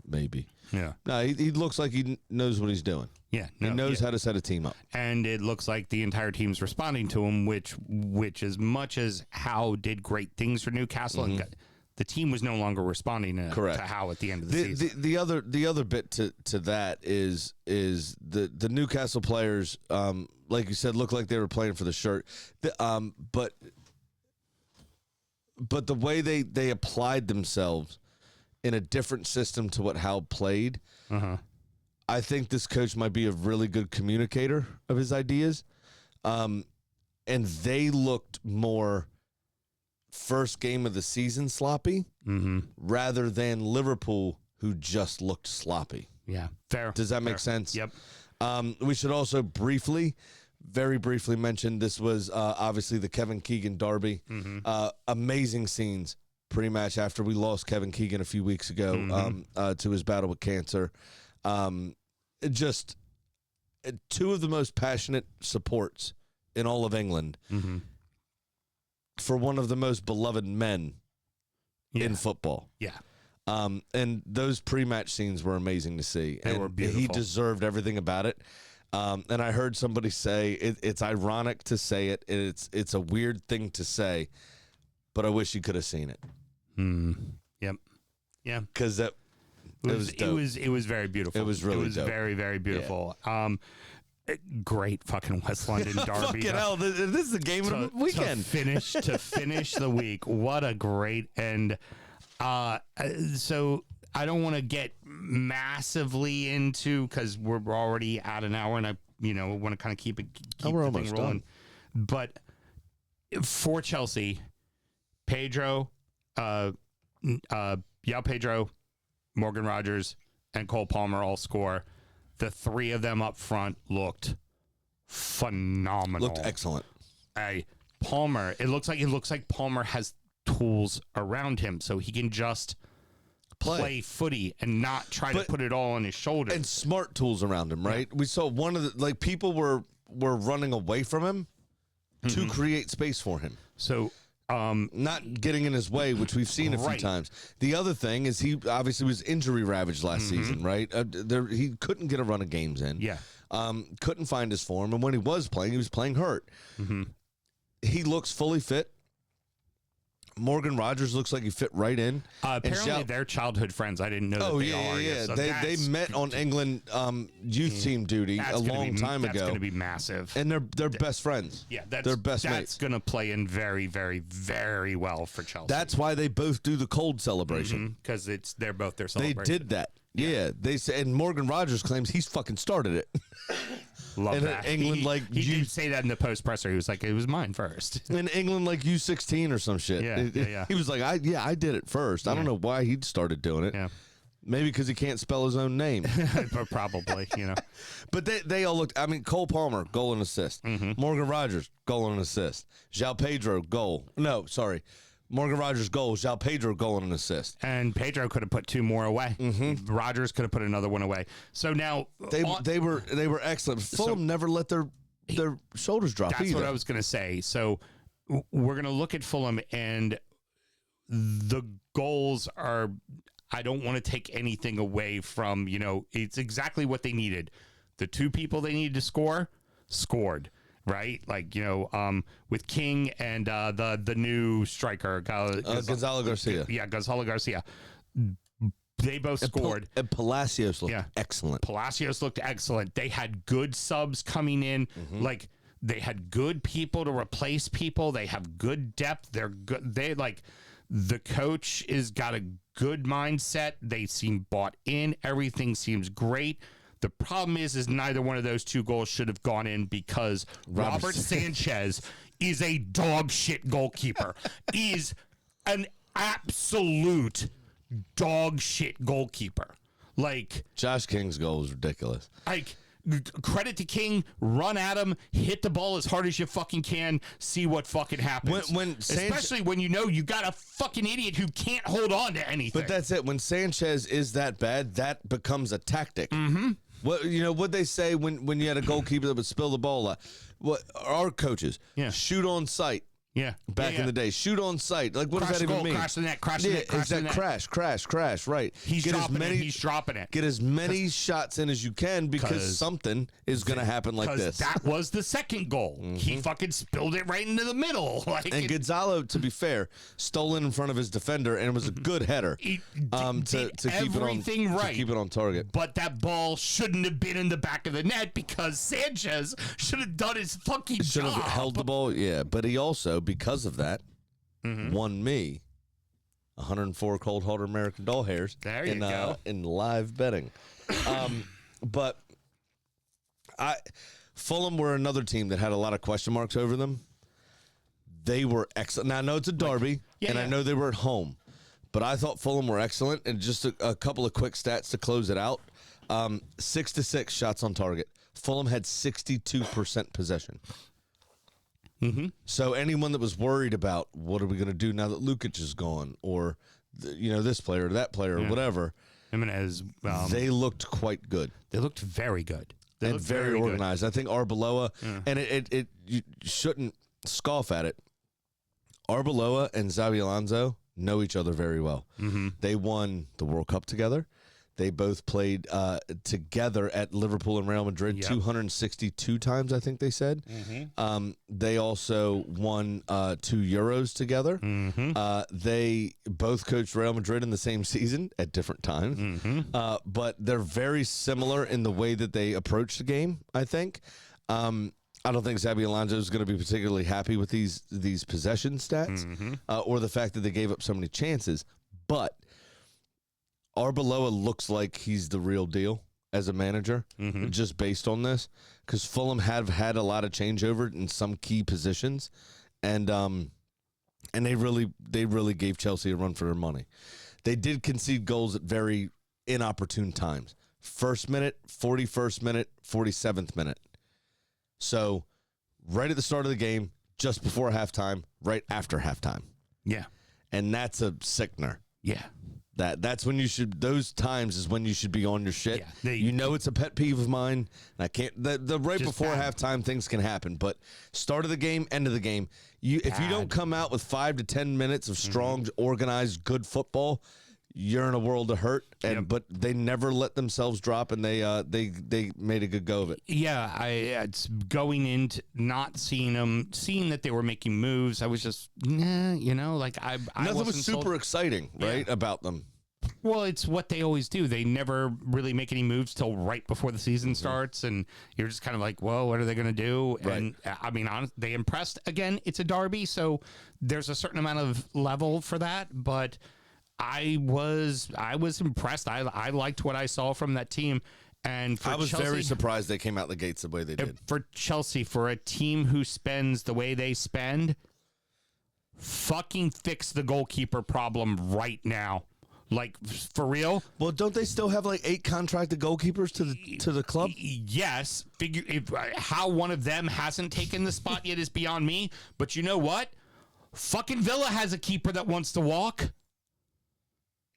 maybe. Yeah. No, he looks like he knows what he's doing. Yeah, he knows how to set a team up, and it looks like the entire team's responding to him. Which as much as Howe did great things for Newcastle, and the team was no longer responding to Howe at the end of the season. The other bit to that is the Newcastle players, like you said, looked like they were playing for the shirt, but the way they applied themselves in a different system to what Howe played. I think this coach might be a really good communicator of his ideas. And they looked more first game of the season sloppy rather than Liverpool, who just looked sloppy. Yeah, fair. Does that make sense? Yep. We should also very briefly mention this was obviously the Kevin Keegan derby. Amazing scenes pre-match after we lost Kevin Keegan a few weeks ago to his battle with cancer. Just two of the most passionate supports in all of England for one of the most beloved men in football. Yeah. And those pre-match scenes were amazing to see. They were beautiful. He deserved everything about it. And I heard somebody say it's ironic to say it. It's a weird thing to say, but I wish you could have seen it. Yep. Yeah. Because that. It was very beautiful. It was really dope. Very, very beautiful. Yeah. Great fucking West London derby. Fucking hell, this is the game of the weekend. To finish the week. What a great end. So I don't want to get massively into, because we're already at an hour, and I want to kind of keep the thing rolling. Done. But for Chelsea, Pedro, Pedro, Morgan Rogers, and Cole Palmer all score. The three of them up front looked phenomenal. Looked excellent. Palmer, it looks like Palmer has tools around him, so he can just play footy and not try to put it all on his shoulders. And smart tools around him, right? Yeah. We saw one of the people were running away from him to create space for him. So. Not getting in his way, which we've seen a few times. The other thing is he obviously was injury ravaged last season, right? He couldn't get a run of games in. Yeah. Couldn't find his form, and when he was playing hurt. He looks fully fit. Morgan Rogers looks like he fit right in. Apparently, they're childhood friends. I didn't know that they are. Yeah. So they met on England youth team duty a long time ago. That's going to be massive. And they're best friends. Yeah, they're best mates. That's going to play in very, very, very well for Chelsea. That's why they both do the cold celebration. Because they're both their celebration. They did that. Yeah, they say, and Morgan Rogers claims he's fucking started it. Love in that. England, he did say that in the post presser. He was like, "It was mine first." In England, like U16 or some shit. Yeah. He was like, I did it first. I don't know why he started doing it. Yeah. Maybe because he can't spell his own name. Probably, But they all looked. I mean, Cole Palmer, goal and assist. Morgan Rogers, goal and assist. João Pedro, goal. No, sorry. Morgan Rogers, goal. João Pedro, goal and an assist. And Pedro could have put 2 more away. Rogers could have put another one away. So now they were excellent. Fulham never let their shoulders drop. That's either. what I was going to say. So we're going to look at Fulham, and the goals are. I don't want to take anything away from it's exactly what they needed. The 2 people they needed to score scored. Right, like with King and the new striker Gonzalo Garcia. Yeah, Gonzalo Garcia. They both scored. And Palacios looked excellent. Palacios looked excellent. They had good subs coming in. Like they had good people to replace people. They have good depth. They're good. The coach is got a good mindset. They seem bought in. Everything seems great. The problem is neither one of those 2 goals should have gone in because Robert Sanchez is a dog shit goalkeeper. Is an absolute dog shit goalkeeper. Like Josh King's goal was ridiculous. Like credit to King, run at him, hit the ball as hard as you fucking can, see what fucking happens. Especially when you got a fucking idiot who can't hold on to anything. But that's it. When Sanchez is that bad, that becomes a tactic. What they say when you had a goalkeeper that would spill the ball? What our coaches shoot on sight. Yeah. Back in the day. Shoot on sight. Like, what does that even mean? Crash the net, crash the net, crash the net. Crash, right. He's dropping it. Get as many shots in as you can because something is going to happen like this. That was the second goal. He fucking spilled it right into the middle. And Gonzalo, to be fair, stole in front of his defender, and it was a good header to keep it on target. But that ball shouldn't have been in the back of the net because Sanchez should have done his fucking job. Should have held the ball, but he also, because of that, won me 104 cold hard American doll hairs in live betting. But Fulham were another team that had a lot of question marks over them. They were excellent. Now, I know it's a derby, I know they were at home, but I thought Fulham were excellent. And just a couple of quick stats to close it out. 6-6 shots on target. Fulham had 62% possession. So anyone that was worried about what are we going to do now that Lukic is gone, or this player or that player or whatever, Jimenez, they looked quite good. They looked very good. They looked very organized. Good. I think Arbeloa, and you shouldn't scoff at it. Arbeloa and Xabi Alonso know each other very well. They won the World Cup together. They both played together at Liverpool and Real Madrid 262 times, I think they said. They also won 2 Euros together. They both coached Real Madrid in the same season at different times. But they're very similar in the way that they approach the game, I think. I don't think Xabi Alonso is going to be particularly happy with these possession stats or the fact that they gave up so many chances. But Arbeloa looks like he's the real deal as a manager, just based on this, because Fulham have had a lot of changeover in some key positions, and they really gave Chelsea a run for their money. They did concede goals at very inopportune times. 1st minute, 41st minute, 47th minute. So right at the start of the game, just before halftime, right after halftime. Yeah. And that's a sickener. Yeah. That's when you should. Those times is when you should be on your shit. Yeah, it's a pet peeve of mine. And I can't. The right before halftime things can happen, but start of the game, end of the game. If you don't come out with 5 to 10 minutes of strong, organized, good football, you're in a world of hurt. And but they never let themselves drop, and they made a good go of it. Yeah, it's going into not seeing them, seeing that they were making moves. I was just, like I Nothing was wasn't super exciting, right, about them. Well, it's what they always do. They never really make any moves till right before the season starts, and you're just kind of like, well, what are they going to do? Right. And I mean, they impressed. Again, it's a derby, so there's a certain amount of level for that, but I was impressed. I liked what I saw from that team. And for I was Chelsea, very surprised they came out the gates the way they did. For Chelsea, for a team who spends the way they spend, fucking fix the goalkeeper problem right now. Like, for real? Well, don't they still have like 8 contracted goalkeepers to the club? Yes. How one of them hasn't taken the spot yet is beyond me. But you know what? Fucking Villa has a keeper that wants to walk.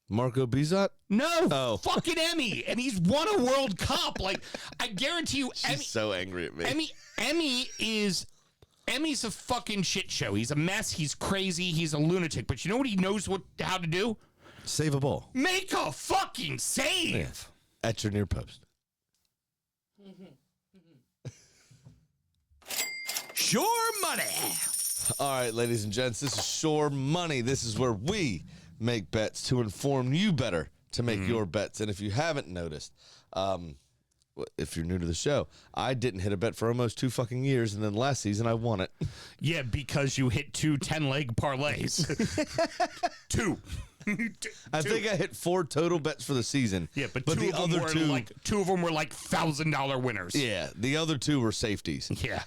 Marco Bizot? No, fucking Emmy, and he's won a World Cup. Like, I guarantee you, She's so angry at me. Emmy's a fucking shit show. He's a mess. He's crazy. He's a lunatic. But you know what he knows how to do? Save a ball. Make a fucking save. Yeah. At your near post. Sure money. All right, ladies and gents, this is Sure Money. This is where we make bets to inform you better to make your bets. And if you haven't noticed, if you're new to the show, I didn't hit a bet for almost 2 fucking years, and then last season I won it. Yeah, because you hit 2 10-leg parlays. 2. I think I hit 4 total bets for the season. Yeah, but the two other two, two of them were like $1,000 winners. Yeah, the other 2 were safeties. Yeah.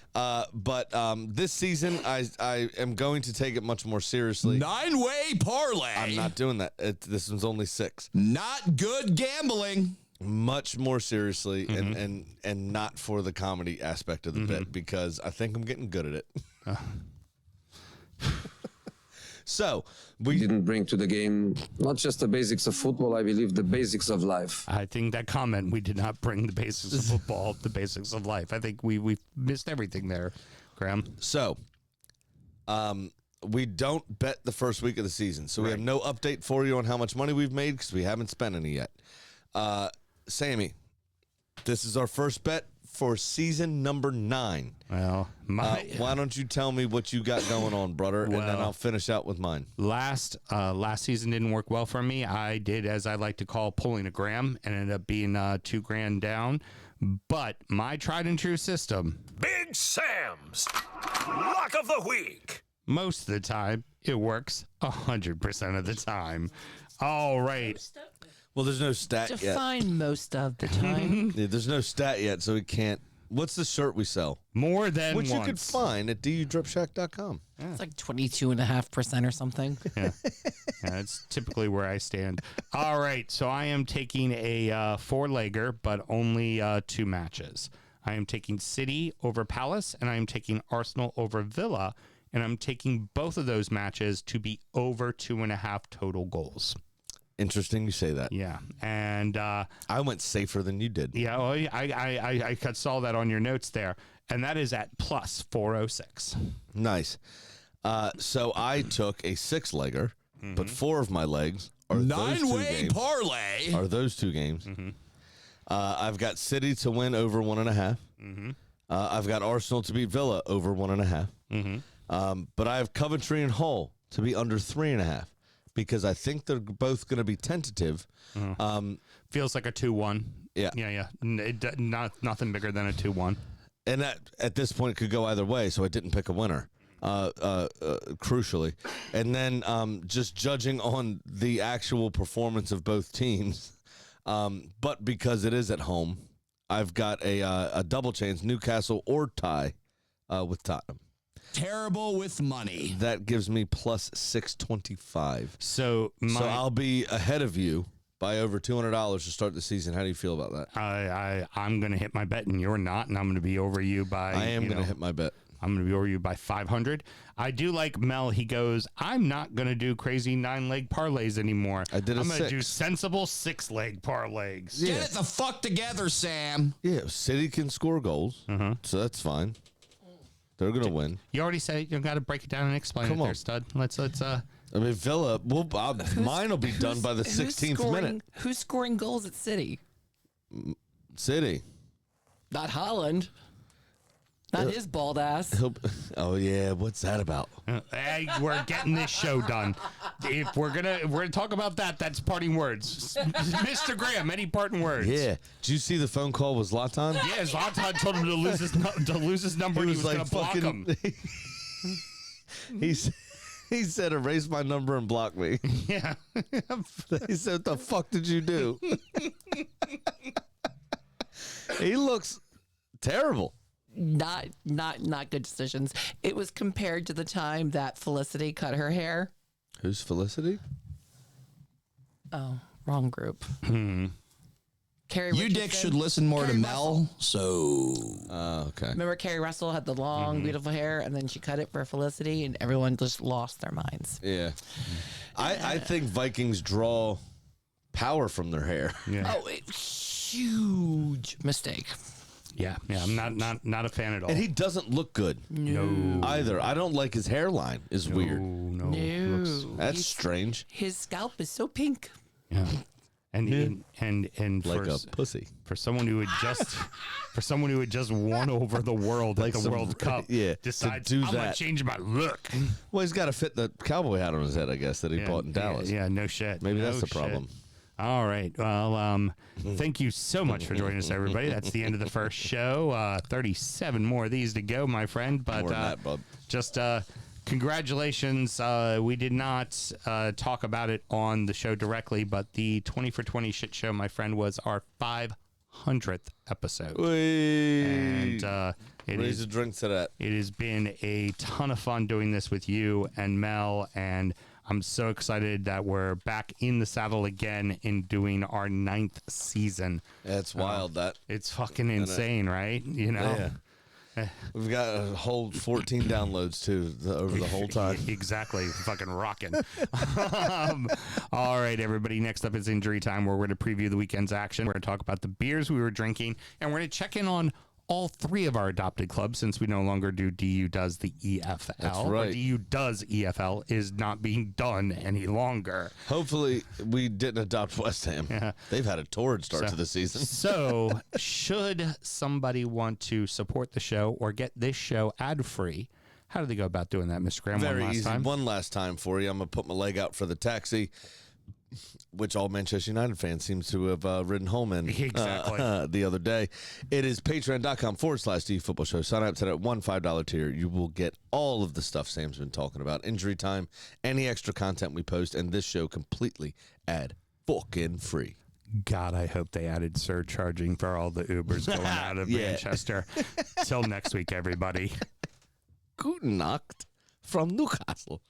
But this season, I am going to take it much more seriously. 9-way parlay. I'm not doing that. This one's only 6. Not good gambling. Much more seriously, and not for the comedy aspect of the bet, because I think I'm getting good at it. So We didn't bring to the game not just the basics of football, I believe the basics of life. I think that comment, we did not bring the basics of football, the basics of life. I think we missed everything there, Graham. So, we don't bet the first week of the season, so we have no update for you on how much money we've made because we haven't spent any yet. Sammy, this is our first bet for season number 9. Well, why don't you tell me what you got going on, brother, and then I'll finish out with mine. Last season didn't work well for me. I did, as I like to call, pulling a Graham, and ended up being $2,000 down. But my tried and true system, Big Sam's Lock of the Week. Most of the time, it works 100% of the time. All right. Well, there's no stat yet. Define most of the time. Yeah, there's no stat yet, so we can't. What's the shirt we sell? More than Which once. you can find at dudripshack.com. It's like 22.5% or something. Yeah, that's typically where I stand. All right, so I am taking a 4-legger, but only 2 matches. I am taking City over Palace, and I am taking Arsenal over Villa, and I'm taking both of those matches to be over 2.5 total goals. Interesting you say that. Yeah, and I went safer than you did. Yeah, well, I saw that on your notes there, and that is at plus 406. Nice. So I took a 6-legger, but 4 of my legs are 9-way parlay. Are those 2 games? I've got City to win over 1.5. I've got Arsenal to beat Villa over 1.5. But I have Coventry and Hull to be under 3.5. Because I think they're both going to be tentative. Feels like a 2-1. Yeah. Yeah. Nothing bigger than a 2-1. And that, at this point, could go either way, so I didn't pick a winner, crucially. And then just judging on the actual performance of both teams, but because it is at home, I've got a double chance, Newcastle or tie with Tottenham. Terrible with money. That gives me plus 625. So I'll be ahead of you by over $200 to start the season. How do you feel about that? I'm going to hit my bet, and you're not, and I'm going to be over you by. I am going to hit my bet. I'm going to be over you by 500. I do like Mel. He goes, I'm not going to do crazy 9-leg parlays anymore. I'm going to do sensible 6-leg parlays. Yeah. Get it the fuck together, Sam. Yeah, City can score goals, so that's fine. They're going to win. You already said you got to break it down and explain Come it on. there, stud. Let's. I mean, Villa, mine will be done by the 16th minute. Who's scoring goals at City? City. Not Holland. Not his bald ass. Oh yeah, what's that about? Hey, we're getting this show done. If we're gonna talk about that, that's parting words. Mr. Graham, any parting words? Yeah. Did you see the phone call with Zlatan? Yeah, Zlatan told him to lose his number. And he was gonna block him. He said, "Erase my number and block me." Yeah. He said, "What the fuck did you do?" He looks terrible. Not good decisions. It was compared to the time that Felicity cut her hair. Who's Felicity? Oh, wrong group. Carrie You dick should listen more to Mel. So, okay. Remember Carrie Russell had the long, beautiful hair, and then she cut it for Felicity, and everyone just lost their minds. Yeah. I think Vikings draw power from their hair. Yeah. Oh, huge mistake. Yeah, I'm not a fan at all. And he doesn't look good. No. Either. I don't like his hairline. Is weird. No. That's strange. His scalp is so pink. Yeah. And Like for, a pussy. For someone who had just won over the world Like at the World Cup, decides I'm gonna change my look. Well, he's got to fit the cowboy hat on his head, I guess, that he bought in Dallas. Yeah, no shit. Maybe No that's the shit. problem. All right. Well, thank you so much for joining us, everybody. That's the end of the first show. 37 more of these to go, my friend. But More than that, bub. just congratulations. We did not talk about it on the show directly, but the 20 for 20 shit show, my friend, was our 500th episode. And raise a drink to that. It has been a ton of fun doing this with you and Mel, and I'm so excited that we're back in the saddle again in doing our 9th season. That's wild. It's fucking insane, right? You know? Yeah. We've got a whole 14 downloads, too, over the whole time. Exactly. Fucking rocking. All right, everybody. Next up is Injury Time, where we're going to preview the weekend's action. We're going to talk about the beers we were drinking, and we're going to check in on all 3 of our adopted clubs, since we no longer do DU Does the EFL. That's right. Or DU Does EFL is not being done any longer. Hopefully, we didn't adopt West Ham. Yeah. They've had a torrid start to the season. So, should somebody want to support the show or get this show ad-free, how do they go about doing that, Mr. Graham? Very easy. Time? One last time for you. I'm going to put my leg out for the taxi, which all Manchester United fans seem to have ridden home in the other day. It is patreon.com/DFootball Show. Sign up to that $1 tier. You will get all of the stuff Sam's been talking about. Injury Time, any extra content we post, and this show completely ad-fucking free. God, I hope they added surcharging for all the Ubers going out of Manchester. Till next week, everybody. Guten Nacht from Newcastle.